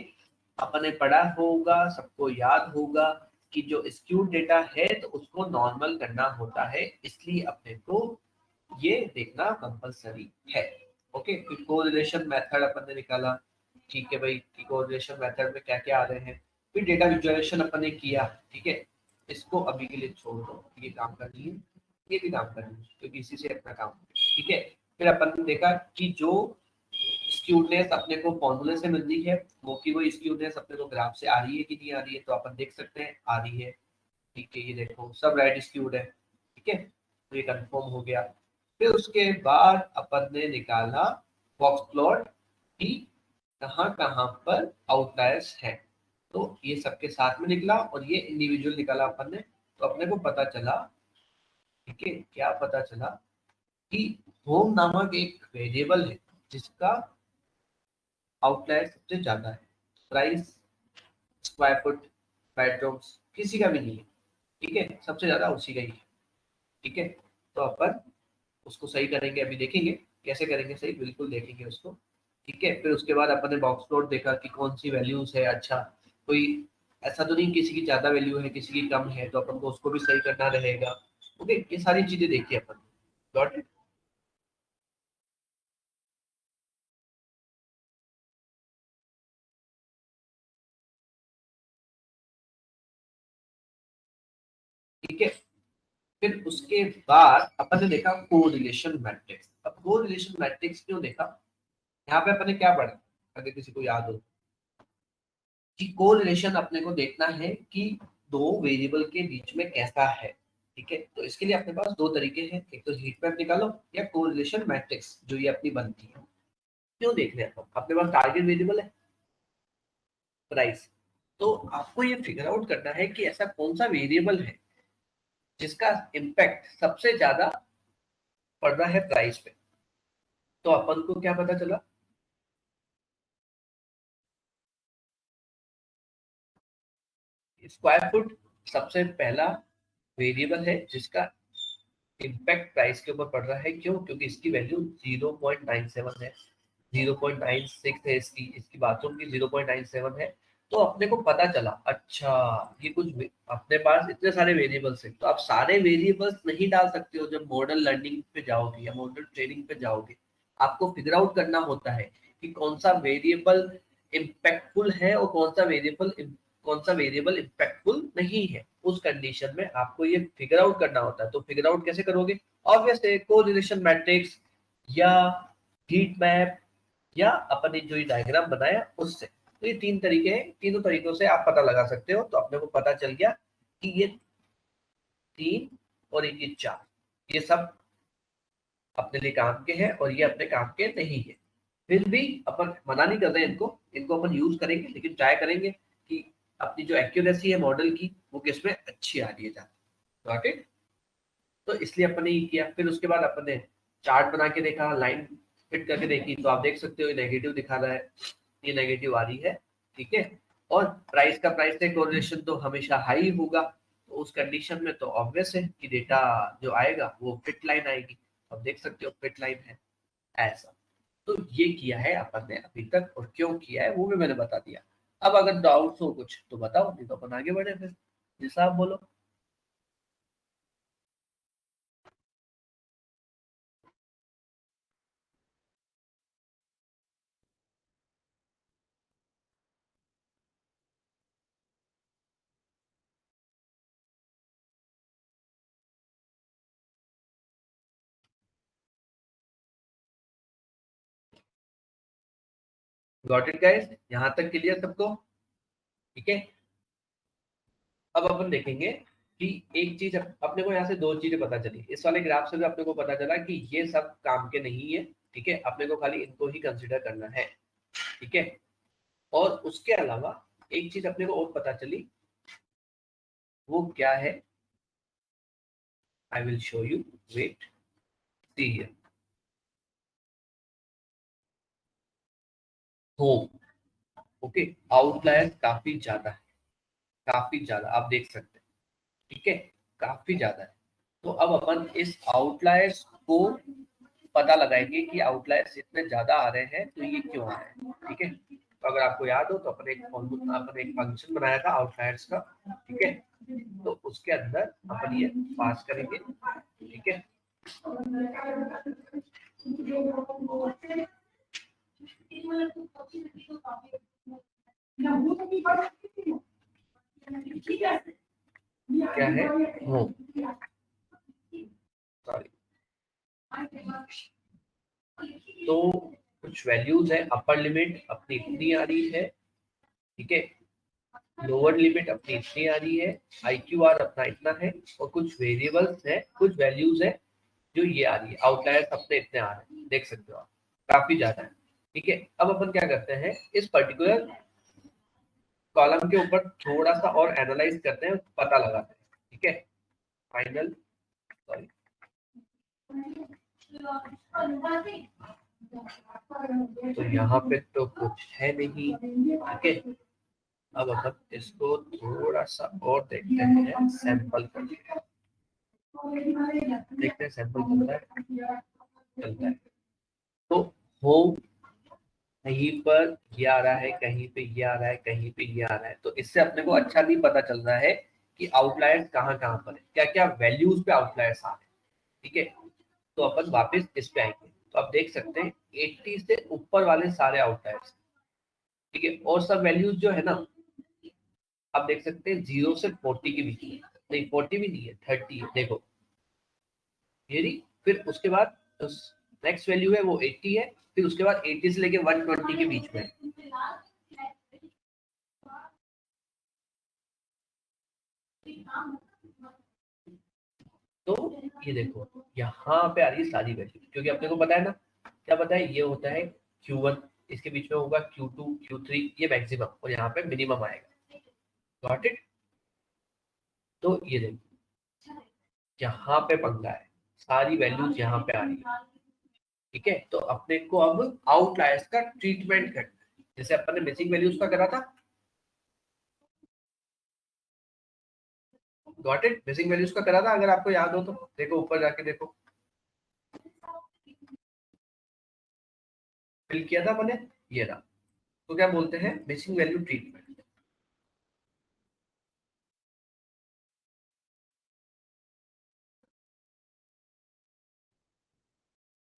अपने पढ़ा होगा, सबको याद होगा कि जो स्क्यूड डेटा है तो उसको नॉर्मल करना होता है, इसलिए अपने को ये देखना कंपलसरी है। ओके, फिर कोरिलेशन मेथड अपन ने निकाला, ठीक है भाई, कि कोरिलेशन मेथड में क्या क्या आ रहे हैं। फिर डेटा विजुअलाइजेशन अपन ने किया, ठीक है, इसको अभी के लिए छोड़ दो, ये काम करनी है, ये भी काम करनी है, क्योंकि इसी से अपना काम है, ठीक है। फिर अपन ने देखा कि जो स्क्यूनेस अपने को फॉर्मूले से मिल रही है, वो की वो स्क्यूनेस अपने को ग्राफ से आ रही है कि नहीं आ रही है, तो अपन देख सकते हैं आ रही है, ठीक है, ये देखो सब राइट स्क्यूड है, ठीक है, तो ये कंफर्म हो गया। फिर उसके बाद अपन ने निकाला बॉक्स प्लॉट कि कहाँ कहाँ पर आउटलायर्स है, तो ये सबके साथ में निकला और ये इंडिविजुअल निकाला अपन ने, तो अपने को पता चला, ठीक है, क्या पता चला कि होम नामक एक वेरिएबल है जिसका आउटलायर सबसे ज्यादा है, प्राइस, स्क्वायर फुट, बेडरूम्स किसी का भी नहीं है, ठीक है, सबसे ज्यादा उसी का ही है, ठीक है। तो अपन उसको सही करेंगे, अभी देखेंगे कैसे करेंगे सही, बिल्कुल देखेंगे उसको, ठीक है। फिर उसके बाद अपन ने बॉक्स प्लॉट देखा कि कौन सी वैल्यूज है, अच्छा कोई ऐसा तो नहीं किसी की ज्यादा वैल्यू है किसी की कम है, तो अपन को उसको भी सही करना रहेगा। ओके, ये सारी चीजें देखी अपन, गॉट इट। ठीक है, फिर उसके बाद अपन ने देखा कोरिलेशन मैट्रिक्स। अब कोरिलेशन मैट्रिक्स क्यों देखा, यहाँ पे अपन ने क्या पढ़ा, अगर किसी को याद हो, कि कोरिलेशन अपने को देखना है कि दो वेरिएबल के बीच में कैसा है, ठीक है। तो इसके लिए अपने पास दो तरीके हैं, एक तो हीट मैप निकालो या कोरिलेशन मैट्रिक्स जो ये अपनी बनती है। क्यों देख रहे हैं हम, अपने पास टारगेट वेरिएबल है प्राइस, तो आपको ये फिगर आउट करना है कि ऐसा कौन सा वेरिएबल है जिसका इम्पैक्ट सबसे ज्यादा पड़ रहा है प्राइस पे। तो अपन को क्या पता चला, स्क्वायर फुट सबसे पहला वेरिएबल है जिसका इम्पैक्ट प्राइस के ऊपर पड़ रहा है। क्यों, क्योंकि इसकी वैल्यू 0.97 है, 0.96 है, इसकी इसकी बाथरूम की 0.97 है। तो अपने को पता चला, अच्छा ये कुछ अपने पास इतने सारे वेरिएबल्स हैं, तो आप सारे वेरिएबल्स नहीं डाल सकते हो। जब मॉडल लर्निंग पे जाओगे या मॉडल ट्रेनिंग पे जाओगे, आपको फिगर आउट करना होता है कि कौन सा वेरिएबल इम्पैक्टफुल है और कौन सा वेरिएबल इम्पैक्टफुल नहीं है। उस कंडीशन में आपको ये फिगर आउट करना होता है। तो फिगर आउट कैसे करोगे, ऑब्वियस है कोरिलेशन मैट्रिक्स या हीट मैप या अपन ने जो ये डायग्राम बनाया उससे। तो ये तीन तरीके हैं, तीनों तरीकों से आप पता लगा सकते हो। तो अपने को पता चल गया कि ये तीन और ये चार, ये सब अपने लिए काम के हैं और ये अपने काम के नहीं है। फिर भी अपन मना नहीं कर रहे हैं इनको, इनको अपन यूज करेंगे, लेकिन ट्राई करेंगे कि अपनी जो एक्यूरेसी है मॉडल की वो किसमें अच्छी आ रही है जाती, गॉट इट। तो इसलिए अपन ने ये किया। फिर उसके बाद अपन ने चार्ट बना के देखा, लाइन फिट करके देखी, तो आप देख सकते हो ये नेगेटिव दिखा रहा है, ये नेगेटिव आ रही है, ठीक है। और प्राइस का प्राइस से कोरिलेशन तो हमेशा हाई होगा, तो उस कंडीशन में तो ऑब्वियस है कि डेटा जो आएगा वो फिट लाइन आएगी। आप देख सकते हो फिट लाइन है ऐसा। तो ये किया है अपन ने अभी तक, और क्यों किया है वो भी मैंने बता दिया। अब अगर डाउट्स हो कुछ तो बताओ, नहीं तो अपन आगे बढ़े फिर, जैसा आप बोलो। गॉट इट गाइस, यहाँ तक क्लियर सबको, ठीक है। अब अपन देखेंगे कि एक चीज अपने को यहाँ से दो चीजें पता चली, इस वाले ग्राफ से भी अपने को पता चला कि ये सब काम के नहीं है, ठीक है, अपने को खाली इनको ही कंसिडर करना है, ठीक है। और उसके अलावा एक चीज अपने को और पता चली, वो क्या है, I will show you, wait, see here, home, okay, outlier काफी ज्यादा है, काफी ज्यादा आप देख सकते हैं, ठीक है, काफी ज्यादा है। तो अब अपन इस आउटलायर्स को पता लगाएंगे कि आउटलायर्स इतने ज्यादा आ रहे हैं तो ये क्यों आ रहे हैं, ठीक है। तो अगर आपको याद हो तो अपन एक फंक्शन बनाया था आउटलायर्स का, ठीक है, तो उसके अंदर अपन ये पास करेंगे, ठीक है। क्या है होम, सॉरी, तो कुछ वैल्यूज है, अपर लिमिट अपनी इतनी आ रही है, ठीक है, लोअर लिमिट अपनी इतनी आ रही है, IQR अपना इतना है, और कुछ वेरिएबल्स है, कुछ वैल्यूज है जो ये आ रही है, आउटलायर्स अपने इतने आ रहे हैं, देख सकते हो आप, काफी ज्यादा है, ठीक है। अब अपन क्या करते हैं, इस पर्टिकुलर कॉलम के ऊपर थोड़ा सा और एनालाइज करते हैं, पता लगाते हैं, ठीक है। फाइनल, सॉरी, तो यहाँ पे तो कुछ है नहीं, ठीक है। अब अपन इसको थोड़ा सा और देखते हैं, सैंपल करके देखते हैं, सैंपल चलता है। तो होम कहीं पर ये आ रहा है, कहीं पे ये आ रहा है, कहीं पे ये आ रहा है, तो इससे अपने को अच्छा नहीं पता चल रहा है कि आउटलायर्स कहाँ कहाँ पर है, क्या क्या वैल्यूज पे आउटलायर्स आ रहे हैं, ठीक है। तो अपन वापस इस पे आएंगे, तो आप देख सकते हैं 80 से ऊपर वाले सारे आउटलायर्स, ठीक है, और सब वैल्यूज जो है ना, आप देख सकते हैं 0 से 40 के बीच में, नहीं 40 भी नहीं है, 30 है, देखो ये रही, फिर उसके बाद नेक्स्ट वैल्यू है वो 80 है, फिर उसके बाद 80 से लेके 120 के बीच में, तो ये देखो यहाँ पे आ रही है सारी वैल्यू, क्योंकि अपने को पता है ना, क्या पता है, ये होता है Q1, इसके बीच में होगा Q2 Q3, ये मैक्सिमम, और यहाँ पे मिनिमम आएगा, गॉट इट। तो ये देखो यहाँ पे पंगा है, सारी वैल्यूज यहाँ पे आ रही है, ठीक है। तो अपने को अब आउटलायर्स का ट्रीटमेंट करना है, जैसे अपन ने मिसिंग वैल्यूज का करा था, गॉट इट, मिसिंग वैल्यूज का करा था, अगर आपको याद हो तो देखो, ऊपर जाके देखो, फिल किया था मैंने, ये रहा। तो क्या बोलते हैं, मिसिंग वैल्यू ट्रीटमेंट,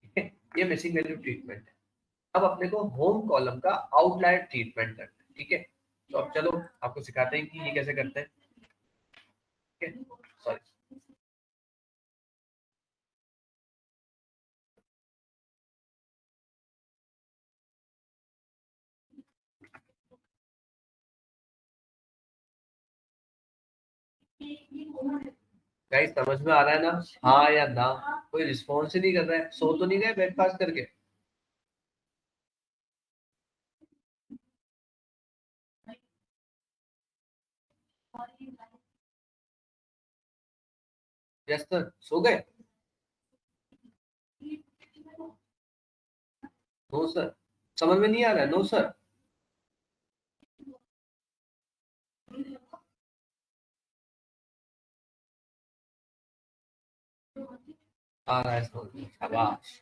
ठीक है, ये मिसिंग वैल्यू ट्रीटमेंट है। अब अपने को होम कॉलम का आउटलायर ट्रीटमेंट करना है, ठीक है। तो अब चलो आपको सिखाते हैं कि ये कैसे करते हैं, ठीक है, सॉरी, गाइस समझ में आ रहा है ना, हाँ या ना, कोई रिस्पॉन्स ही नहीं कर रहा है, सो तो नहीं गए ब्रेकफास्ट करके, यस सर, सो गए, नो सर, समझ में नहीं आ रहा है, नो सर, आ रहा है समझ में, शाबाश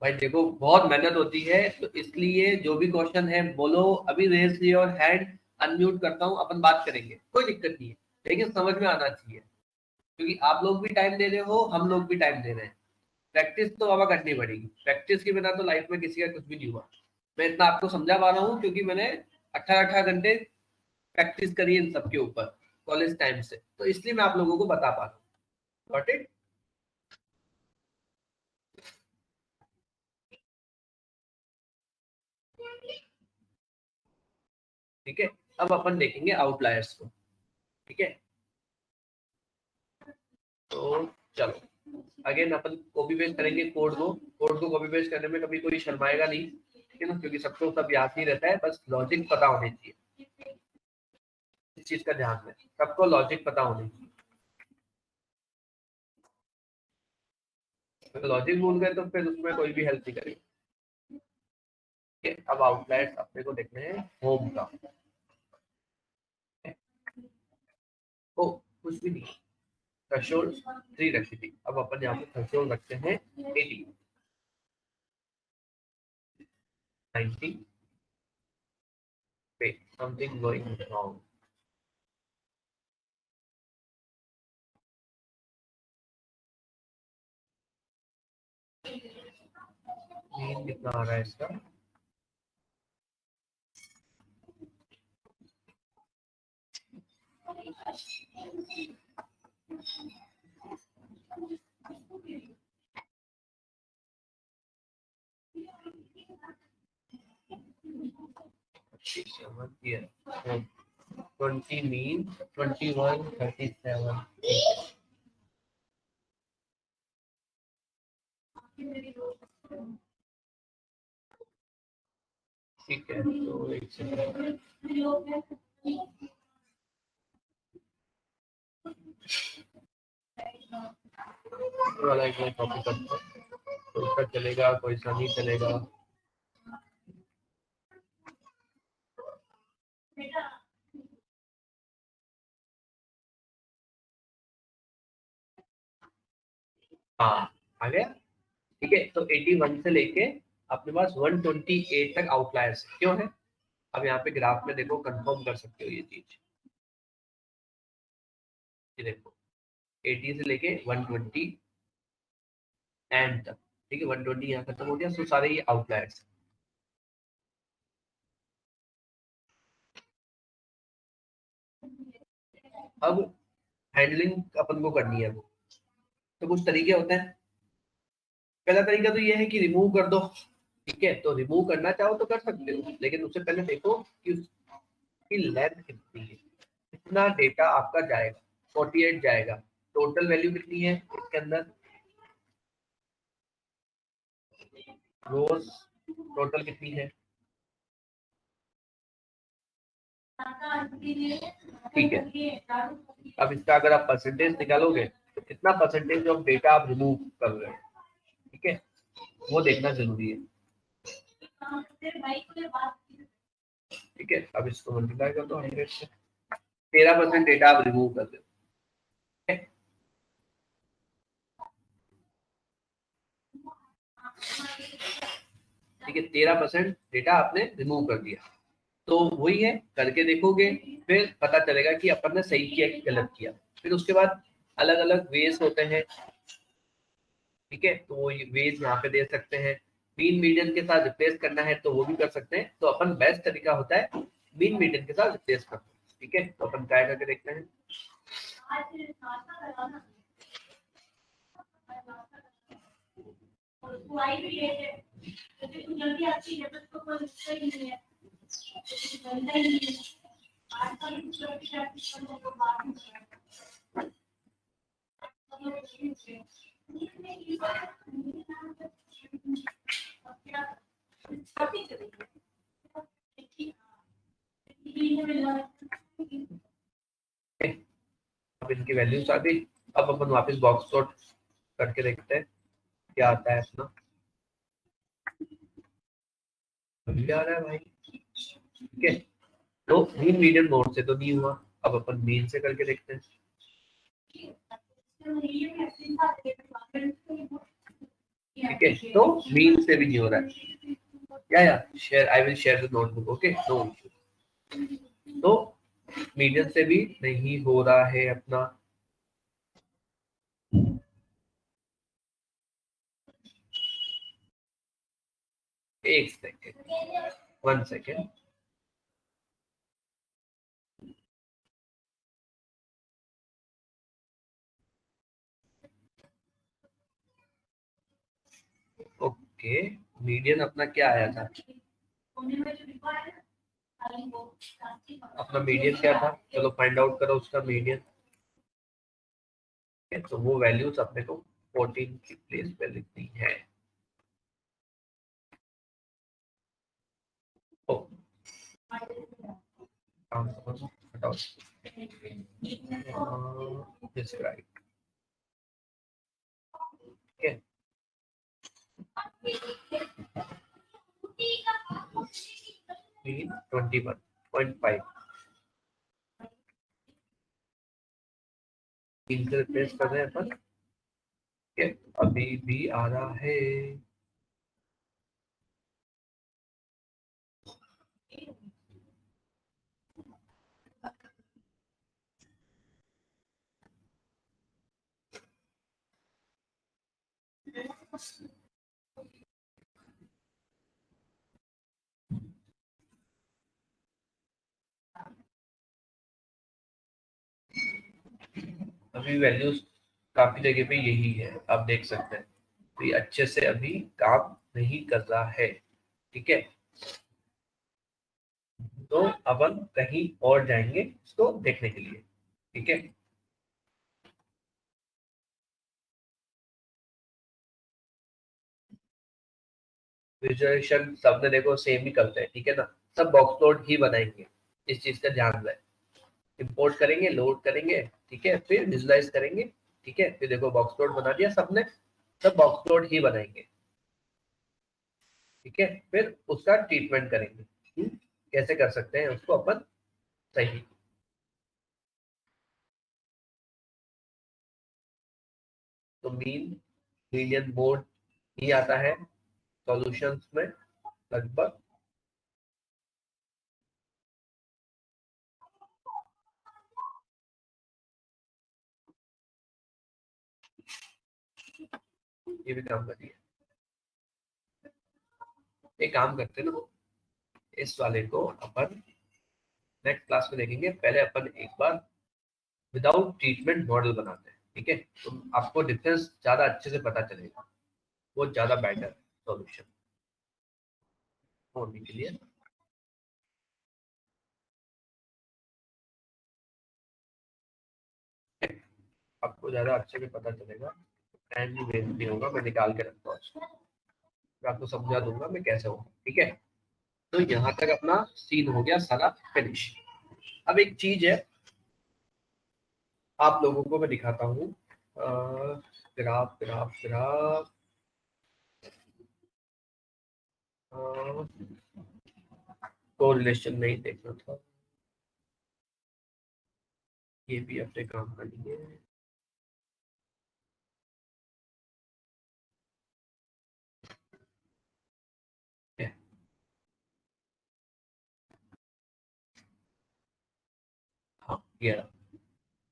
भाई, देखो बहुत मेहनत होती है, तो इसलिए जो भी क्वेश्चन है बोलो, अभी रेज योर हैंड, अनम्यूट करता हूँ, अपन बात करेंगे, कोई दिक्कत नहीं है, लेकिन समझ में आना चाहिए, क्योंकि आप लोग भी टाइम दे रहे हो, हम लोग भी टाइम दे रहे हैं, प्रैक्टिस तो बाबा करनी पड़ेगी, प्रैक्टिस के बिना तो लाइफ में किसी का कुछ भी नहीं हुआ। मैं इतना आपको समझा पा रहा हूँ क्योंकि मैंने 18-18 घंटे प्रैक्टिस करी इन सबके ऊपर कॉलेज टाइम से, तो इसलिए मैं आप लोगों को बता पा रहा हूँ, गॉट इट। ठीक है, अब अपन देखेंगे आउटलायर्स को, ठीक है, तो चलो अगेन अपन कॉपी पेस्ट करेंगे कोड को कॉपी पेस्ट करने में कभी कोई शर्माएगा नहीं, ठीक है ना, क्योंकि सबको सब याद नहीं रहता है, बस लॉजिक पता होनी चाहिए, इस चीज का ध्यान में, सबको लॉजिक पता होनी चाहिए, तो लॉजिक भूल गए तो फिर उसमें कोई भी हेल्प नहीं करेगी, ठीक है। अब आउटलायर्स अपने को देखने हैं होम का, ओ कुछ भी नहीं, थ्रेशोल्ड 3 रखी थी, अब अपन यहाँ पे थ्रेशोल्ड रखते हैं 80, 90, Wait, something going wrong. Mean कितना आ रहा है इसका? Here 20 mean 2137. ठीक है, तो एक सेकंड वाला एक कॉपी करता हूं, कोई सा चलेगा कोई सा नहीं चलेगा। हाँ आ गया। ठीक है, तो 81 से लेके अपने पास 128 तक आउटलायर्स क्यों है? अब यहाँ पे ग्राफ में देखो, कंफर्म कर सकते हो ये चीज। ये देखो 80 से लेके 120 एंड तक, ठीक है 120 यहाँ खत्म हो गया, सो सारे ये आउटलायर्स। अब हैंडलिंग अपन को करनी है, वो तो कुछ तरीके होते हैं। पहला तरीका तो ये है कि रिमूव कर दो। ठीक है, तो रिमूव करना चाहो तो कर सकते हो, लेकिन उससे पहले देखो कि उसकी लेंथ कितनी है, कितना डेटा आपका जाएगा। 48 जाएगा। टोटल वैल्यू कितनी है इसके अंदर? रोज टोटल कितनी है? ठीक है, अब इसका अगर आप परसेंटेज निकालोगे तो कितना परसेंटेज ऑफ डेटा आप रिमूव कर रहे हो, ठीक है, वो देखना जरूरी है। ठीक है, अब इसको मल्टीप्लाई कर दो 100 से, 13% डेटा आप रिमूव कर दो। ठीक है, 13% डेटा आपने रिमूव कर दिया। तो वही है, करके देखोगे फिर पता चलेगा कि अपन ने सही किया कि गलत किया। फिर उसके बाद अलग अलग वेज होते हैं। ठीक है, तो वो वेज यहाँ पे दे सकते हैं। मीन मीडियन के साथ रिप्लेस करना है तो वो भी कर सकते हैं। तो अपन बेस्ट तरीका होता है मीन मीडियन के साथ रिप्लेस करना। ठीक है, तो अपन ट्राई करके देखते हैं। अब इनकी वैल्यूज आ गई। अब अपन वापस बॉक्स प्लॉट करके देखते हैं क्या आता है अपना। अभी आ रहा है भाई। ठीक है, तो मीन मीडियन मोड से तो नहीं हुआ, अब अपन मीन से करके देखते हैं। ठीक है, तो मीन से भी नहीं हो रहा है। या share, I will share the notebook. Okay, no issue. तो मीडियन से भी नहीं हो रहा है अपना। एक सेकेंड, 1 सेकेंड। ओके, मीडियन अपना क्या आया था? अपना मीडियन क्या था? चलो फाइंड आउट करो उसका मीडियन। तो वो वैल्यूज अपने को 14 की प्लेस पे लिखनी है। ओ हटाओ, डिस्क्राइब। ठीक है, 21.5 तीन से रिप्लेस कर रहे हैं अपन। ठीक है, अभी भी आ रहा है। अभी वैल्यूज काफी जगह पे यही है, आप देख सकते हैं। तो ये अच्छे से अभी काम नहीं कर रहा है, ठीक है। तो अपन कहीं और जाएंगे इसको देखने के लिए, ठीक है। विजुअलाइजेशन सबने देखो सेम ही करते हैं, ठीक है ना। सब बॉक्स प्लॉट ही बनाएंगे, इस चीज का ध्यान रहे। इंपोर्ट करेंगे, लोड करेंगे, ठीक है, फिर विजुलाइज करेंगे, ठीक है। फिर देखो बॉक्स प्लॉट बना दिया सबने, सब बॉक्स प्लॉट ही बनाएंगे, ठीक है। फिर उसका ट्रीटमेंट करेंगे। कैसे कर सकते हैं उसको अपन सही। तो मीन मीडियन मोड ही आता है सॉल्यूशंस में लगभग। ये भी काम कर दिया। एक काम करते हैं ना, इस वाले को अपन नेक्स्ट क्लास में देखेंगे। पहले अपन एक बार विदाउट ट्रीटमेंट मॉडल बनाते हैं, ठीक है। तो आपको डिफरेंस ज्यादा अच्छे से पता चलेगा, वो ज्यादा बेटर सॉल्यूशन होने के लिए। आपको ज्यादा अच्छे से पता चलेगा, टाइम भी वेस्ट नहीं होगा। मैं निकाल के रखता हूँ, मैं आपको समझा दूंगा मैं कैसे होगा, ठीक है। तो यहाँ तक अपना सीन हो गया सारा फिनिश। अब एक चीज है, आप लोगों को मैं दिखाता हूँ। ग्राफ ग्राफ ग्राफ को रिलेशन नहीं देखना था, ये भी अपने काम का नहीं है। हाँ ये रहा।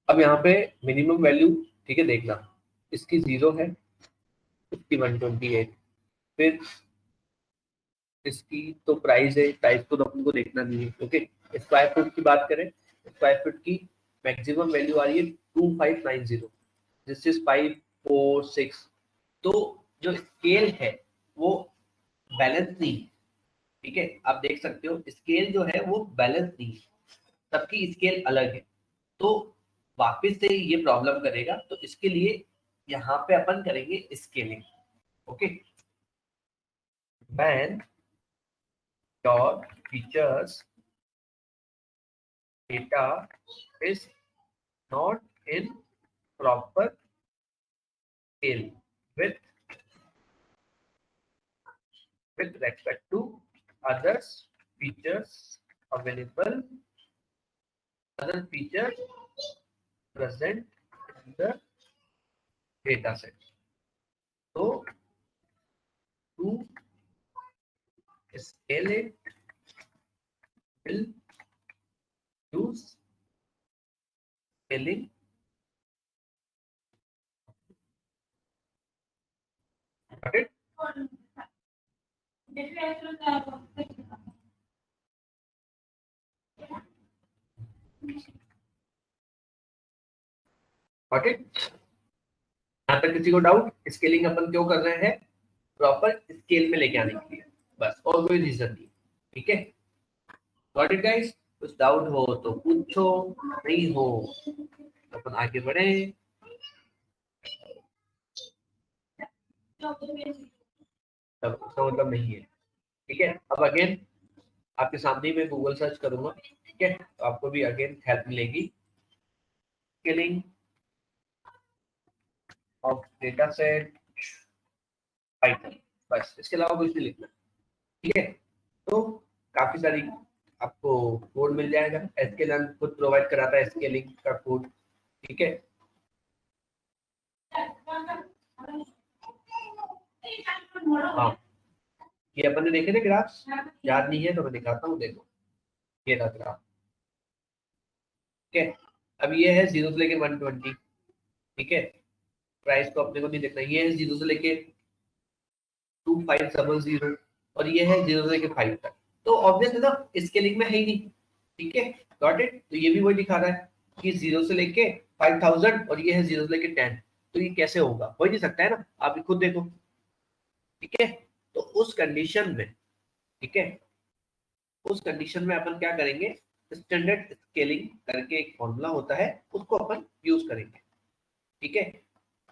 अब यहाँ पे मिनिमम वैल्यू, ठीक है, देखना इसकी 0 है, इसकी 128, फिर इसकी तो प्राइस है, प्राइस को तो अपन को देखना नहीं है, ओके। स्क्वायर फुट की बात करें, स्क्वायर फुट की मैक्सिमम वैल्यू आ रही है 2590, दिस इज 546। तो जो स्केल है वो बैलेंस नहीं है, ठीक है। आप देख सकते हो स्केल जो है वो बैलेंस नहीं है, सबकी स्केल अलग है। तो वापस से ये प्रॉब्लम करेगा, तो इसके लिए यहाँ पे अपन करेंगे scaling, okay. when your features data is not in proper scale with respect to others features available, other features present in the data set. So to scale it, will use scaling. Got it? Got it? यहाँ तक किसी को doubt? Scaling अपन क्यों कर रहे हैं? Proper scale में लेके आने के लिए, बस, और कोई रीजन नहीं, ठीक है। Got it guys? कुछ डाउट हो तो पूछो, नहीं हो तो अपन आगे बढ़े। तब इसका मतलब नहीं है, ठीक है। अब अगेन आपके सामने ही मैं गूगल सर्च करूंगा, ठीक है, तो आपको भी अगेन हेल्प मिलेगी। Scaling of data set Python, बस, इसके अलावा कुछ नहीं लिखना, ठीक है। तो काफी सारी आपको कोड मिल जाएगा, एसकेएल खुद प्रोवाइड कराता है स्केलिंग का कोड, ठीक है। हाँ, ये अपन ने देखे थे ग्राफ, याद नहीं है तो मैं दिखाता हूँ, देखो ये था ग्राफ, ठीक है। अब ये है 0 से लेके 120, ठीक है। प्राइस को अपने को नहीं देखना, ये है 0 से लेके 2570, और ये है 0 से लेके 5 तक। तो ऑब्वियस है ना, स्केलिंग में है ही नहीं, ठीक है। Got it? तो ये भी वही दिखा रहा है कि 0 से लेके 5000 और ये है 0 लेके 10, तो ये कैसे होगा? हो ही नहीं सकता है ना, आप भी खुद देखो। ठीक है, तो उस कंडीशन में, ठीक है, उस कंडीशन में अपन क्या करेंगे, स्टैंडर्ड स्केलिंग करके एक फॉर्मूला होता है, उसको अपन यूज करेंगे। ठीक है,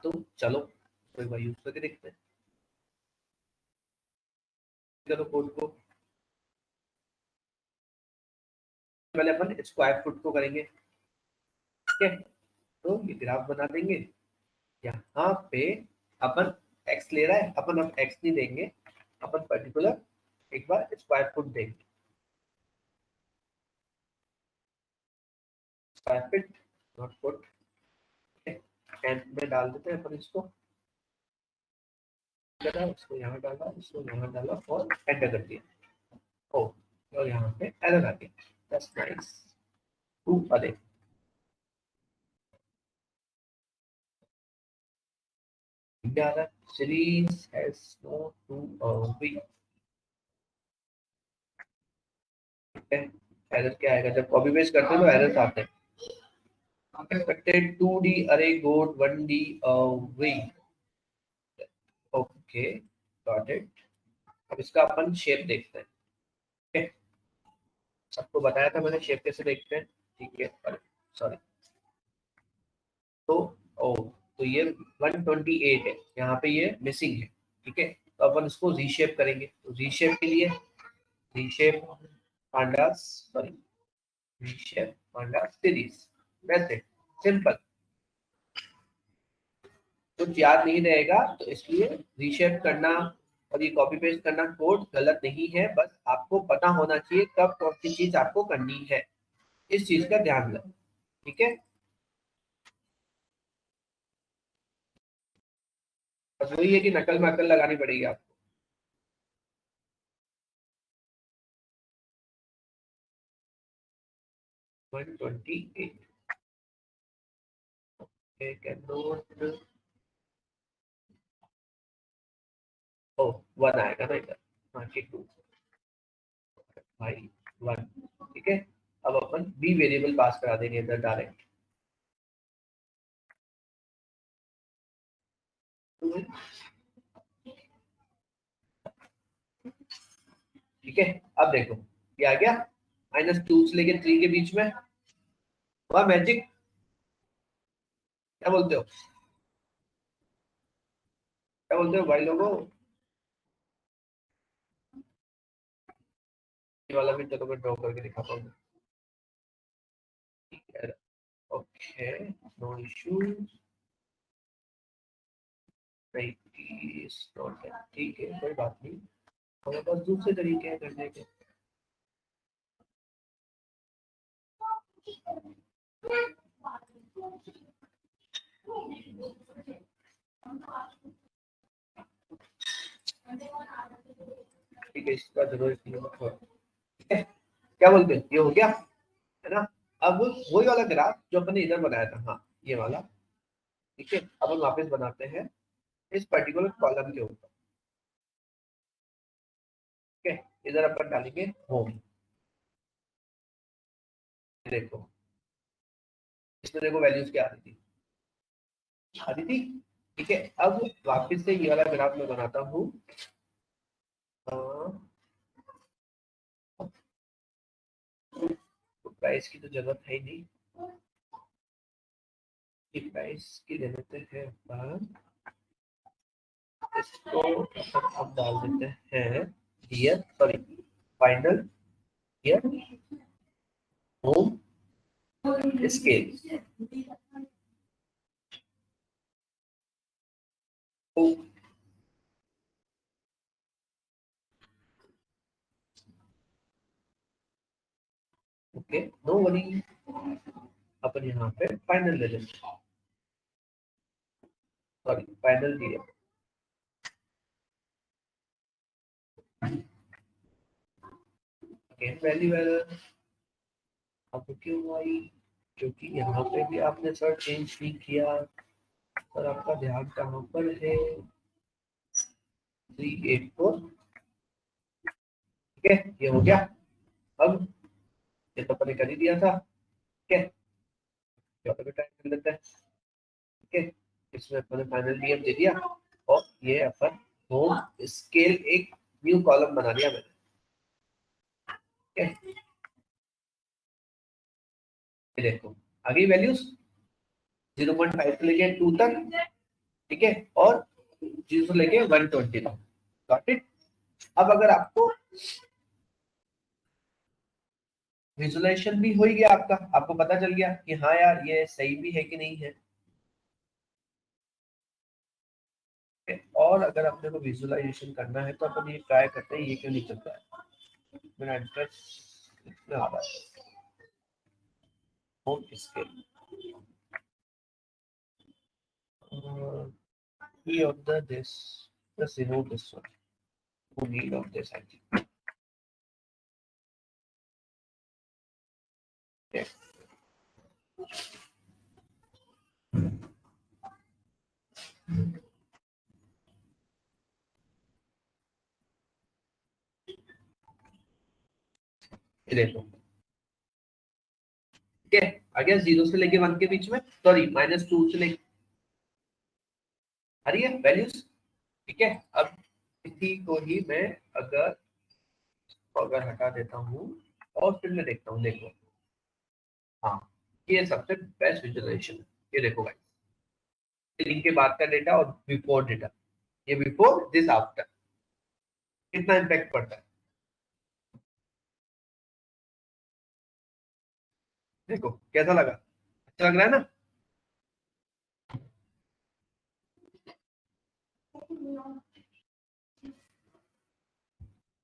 तो चलो तो एक बार यूज करके देखते हैं। चलो कोड को पहले अपन स्क्वायर फुट को करेंगे। ठीक है, तो ये ग्राफ बना देंगे। यहाँ पे अपन एक्स ले रहा है, अपन अब एक्स नहीं देंगे, अपन पर्टिकुलर एक बार स्क्वायर फुट देंगे। Square feet not foot. Tenth में डाल देते हैं अपन इसको, इसको यहाँ डाला, इसको यहाँ डाला और एंटर कर दिया। ओ, और यहाँ पे एरर आ गया। That's nice. To array series has no to V. Error क्या आएगा जब कॉपी पेस्ट करते हैं तो एरर्स आते हैं। expected 2D array got 1D array। Okay, got it. अब इसका अपन शेप देखते हैं। ठीक है, सबको बताया था मैंने शेप कैसे देखते हैं। ठीक है, सॉरी, तो ओ, तो ये 128 है, यहाँ पे ये मिसिंग है। ठीक है, तो अपन इसको रीशेप करेंगे। तो रीशेप के लिए reshape pandas, sorry, reshape pandas series, वैसे सिंपल। कुछ याद नहीं रहेगा तो इसलिए रीशेप करना और ये कॉपी पेस्ट करना कोड गलत नहीं है, बस आपको पता होना चाहिए कब कौन सी चीज आपको करनी है, इस चीज का ध्यान रखें। ठीक है, बस वही है कि नकल में अकल लगानी पड़ेगी आपको। 128 कैन नोट, ओ 1 आएगा ना इधर, हाँ ठीक, 2 भाई 1। ठीक है, अब अपन बी वेरिएबल पास करा देंगे इधर डायरेक्ट। ठीक है, अब देखो ये आ गया -2 से लेके 3 के बीच में, वह मैजिक। क्या बोलते हो, क्या बोलते हो भाई लोगों? ये वाला भी चलो मैं ड्रॉ करके दिखाता हूँ। ठीक है, ओके, नो इश्यूज, ठीक है, कोई बात नहीं, हमारे पास दूसरे तरीके हैं करने के। ठीक है, इसका जरूरत नहीं है। ठीक है, क्या बोलते हैं, ये हो गया है ना। अब वही वाला ग्राफ जो अपने इधर बनाया था, हाँ ये वाला। ठीक है, अब हम वापस बनाते हैं इस पर्टिकुलर कॉलम के ऊपर। ठीक है, इधर अपन डालेंगे होम। देखो इसमें देखो वैल्यूज क्या आ रही थी, आ रही थी। ठीक है, अब वापस से ये वाला ग्राफ मैं बनाता हूँ। तो प्राइस की तो जरूरत है ही नहीं, कि प्राइस की ले लेते हैं अपन, इसको अब डाल देते हैं year, sorry, final year home scale. Okay, no worry, अपन यहाँ पे फाइनल ले लेते हैं, sorry final year. Again value error, अब क्यों आई? क्योंकि यहाँ पे भी आपने सर चेंज नहीं किया, और आपका ध्यान कहाँ पर है? 384। ठीक है, ये हो गया। अब ये तो अपने कर ही दिया था। ठीक है, यहाँ पे टाइप कर लेते हैं। ठीक है, इसमें अपने फाइनल डीएम दे दिया और ये अपन होम स्केल एक न्यू कॉलम बना दिया मैंने। ठीक है, ये देखो आ गई वैल्यूज 0.5 से लेके 2 तक। ठीक है, और 0 से लेके 120 तक। Got it. अब अगर आपको विजुअलाइजेशन भी हो ही गया आपका, आपको पता चल गया कि हाँ यार ये सही भी है कि नहीं है। और अगर अपने को विजुअलाइजेशन करना है तो अपन ये ट्राई करते हैं, ये क्यों नहीं चलता है। मेरा एड्रेस कितना आ रहा है home scale key of the this just remove this one, no need of this I think. Okay. ये देखो ठीक है, आ गया 0 से लेके 1 के बीच में, सॉरी -2 से लेके आ रही है वैल्यूज। ठीक है, अब इसी को ही मैं अगर अगर हटा देता हूँ और फिर मैं देखता हूँ, देखो हाँ ये सबसे बेस्ट विजुअलाइजेशन है। ये देखो भाई, लिंक के बाद का डेटा और बिफोर डेटा, ये बिफोर दिस आफ्टर कितना इम्पैक्ट पड़ता है। देखो कैसा लगा, अच्छा लग रहा है ना।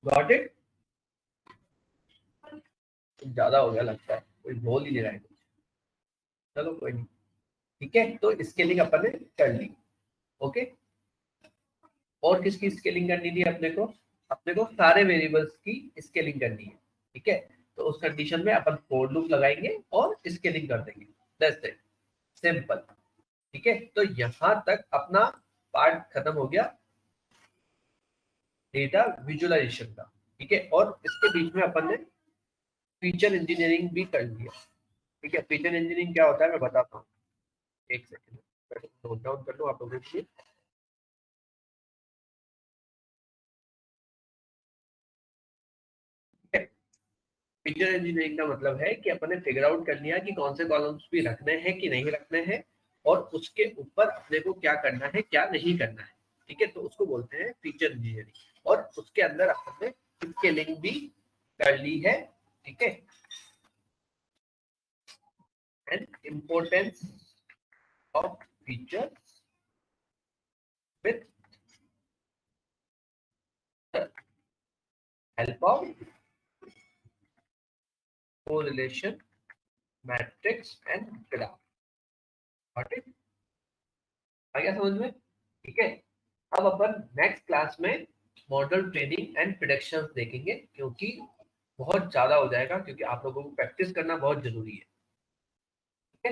Got it. ज्यादा हो गया लगता है, कोई बोल ही नहीं रहा है कुछ। चलो कोई नहीं। ठीक है, तो स्केलिंग अपन ने कर ली। ओके, और किसकी स्केलिंग करनी थी अपने को सारे वेरिएबल्स की स्केलिंग करनी है। ठीक है, तो उस कंडीशन में अपन फोर लूप लगाएंगे और स्केलिंग कर देंगे। That's it, simple. ठीक है, तो यहां तक अपना पार्ट खत्म हो गया डेटा विजुअलाइजेशन का। ठीक है, और इसके बीच में अपन ने फीचर इंजीनियरिंग भी कर लिया। ठीक है, फीचर इंजीनियरिंग क्या होता है मैं बताता हूँ, एक सेकंड नोट डाउन कर लो आप लोगों के लिए। फीचर इंजीनियरिंग का मतलब है कि अपन ने फिगर आउट कर लिया कि कौन से कॉलम्स भी रखने हैं कि नहीं रखने हैं, और उसके ऊपर अपने को क्या करना है क्या नहीं करना है। ठीक है, तो उसको बोलते हैं फीचर इंजीनियरिंग, और उसके अंदर अपन ने स्केलिंग भी कर ली है। ठीक है, and importance of feature with help of correlation matrix and graph. आ गया समझ में। ठीक है, अब अपन नेक्स्ट क्लास में मॉडल ट्रेनिंग एंड प्रिडिक्शन देखेंगे, क्योंकि बहुत ज्यादा हो जाएगा, क्योंकि आप लोगों को प्रैक्टिस करना बहुत जरूरी है। ठीक है,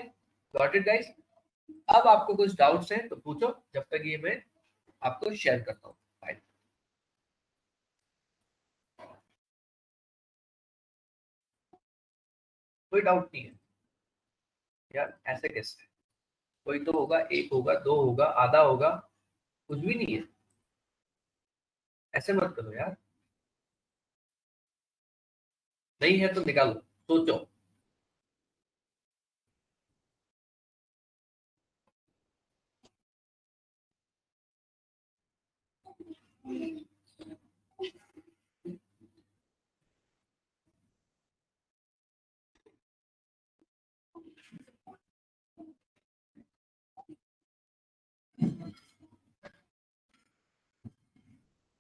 गॉट इट गाइस। अब आपको कुछ डाउट्स हैं तो पूछो, जब तक ये मैं आपको शेयर करता हूँ। बाय। कोई डाउट नहीं है यार, ऐसे कैसे, कोई तो होगा, एक होगा, दो होगा, आधा होगा, कुछ भी नहीं है। ऐसे मत करो यार, नहीं है तो निकालो, सोचो।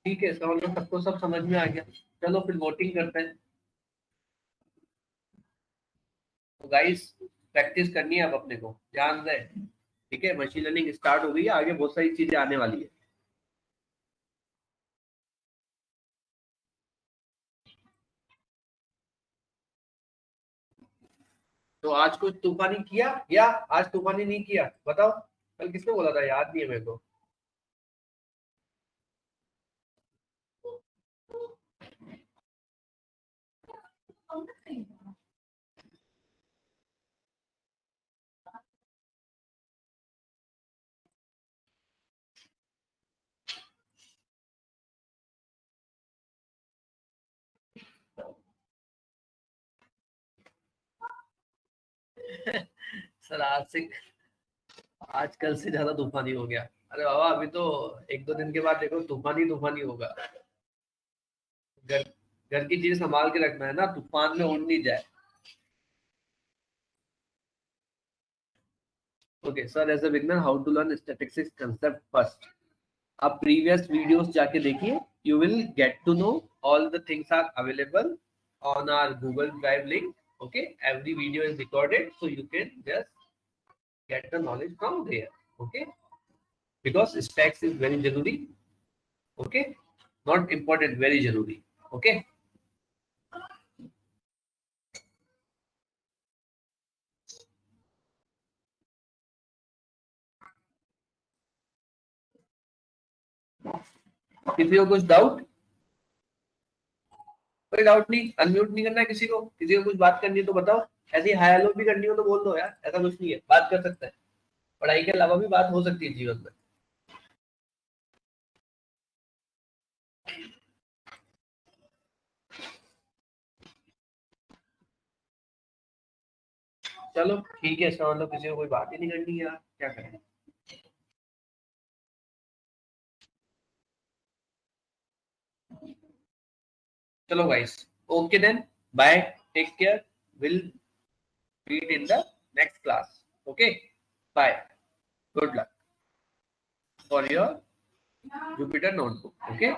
ठीक है, इसका मतलब सबको सब समझ में आ गया। चलो फिर वोटिंग करते हैं। तो गाइस, प्रैक्टिस करनी है अब अपने को, ध्यान दें। ठीक है, मशीन लर्निंग स्टार्ट हो गई है, आगे बहुत सारी चीजें आने वाली है। तो आज कुछ तूफानी किया या आज तूफानी नहीं किया, बताओ। कल किसने बोला था, याद नहीं है मेरे को। सर आज कल से ज्यादा तूफानी हो गया। अरे बाबा अभी तो 1-2 दिन के बाद देखो तूफानी तूफानी होगा। घर घर की चीज संभाल के रखना है ना, तूफान में उड़ नहीं जाए। Okay sir, as a beginner how to learn statistics concept first. आप प्रीवियस वीडियोस जाके देखिए, you will get to know all the things are available on our Google Drive link. Okay, every video is recorded, so you can just get the knowledge from there. Okay, because specs is very jaruri. Okay, not important, very jaruri. Okay. किसी को कुछ doubt? कोई doubt नहीं? Unmute नहीं करना है किसी को? किसी को कुछ बात करनी है तो बताओ। ऐसी हाई हेलो भी करनी हो तो बोल दो यार, ऐसा कुछ नहीं है, बात कर सकते हैं। पढ़ाई के अलावा भी बात हो सकती है जीवन में। चलो ठीक है, इसका मतलब किसी को कोई बात ही नहीं करनी है यार, क्या करें। चलो guys, okay then, bye, take care, will meet in the next class. Okay, bye, good luck for your Jupyter notebook. Okay.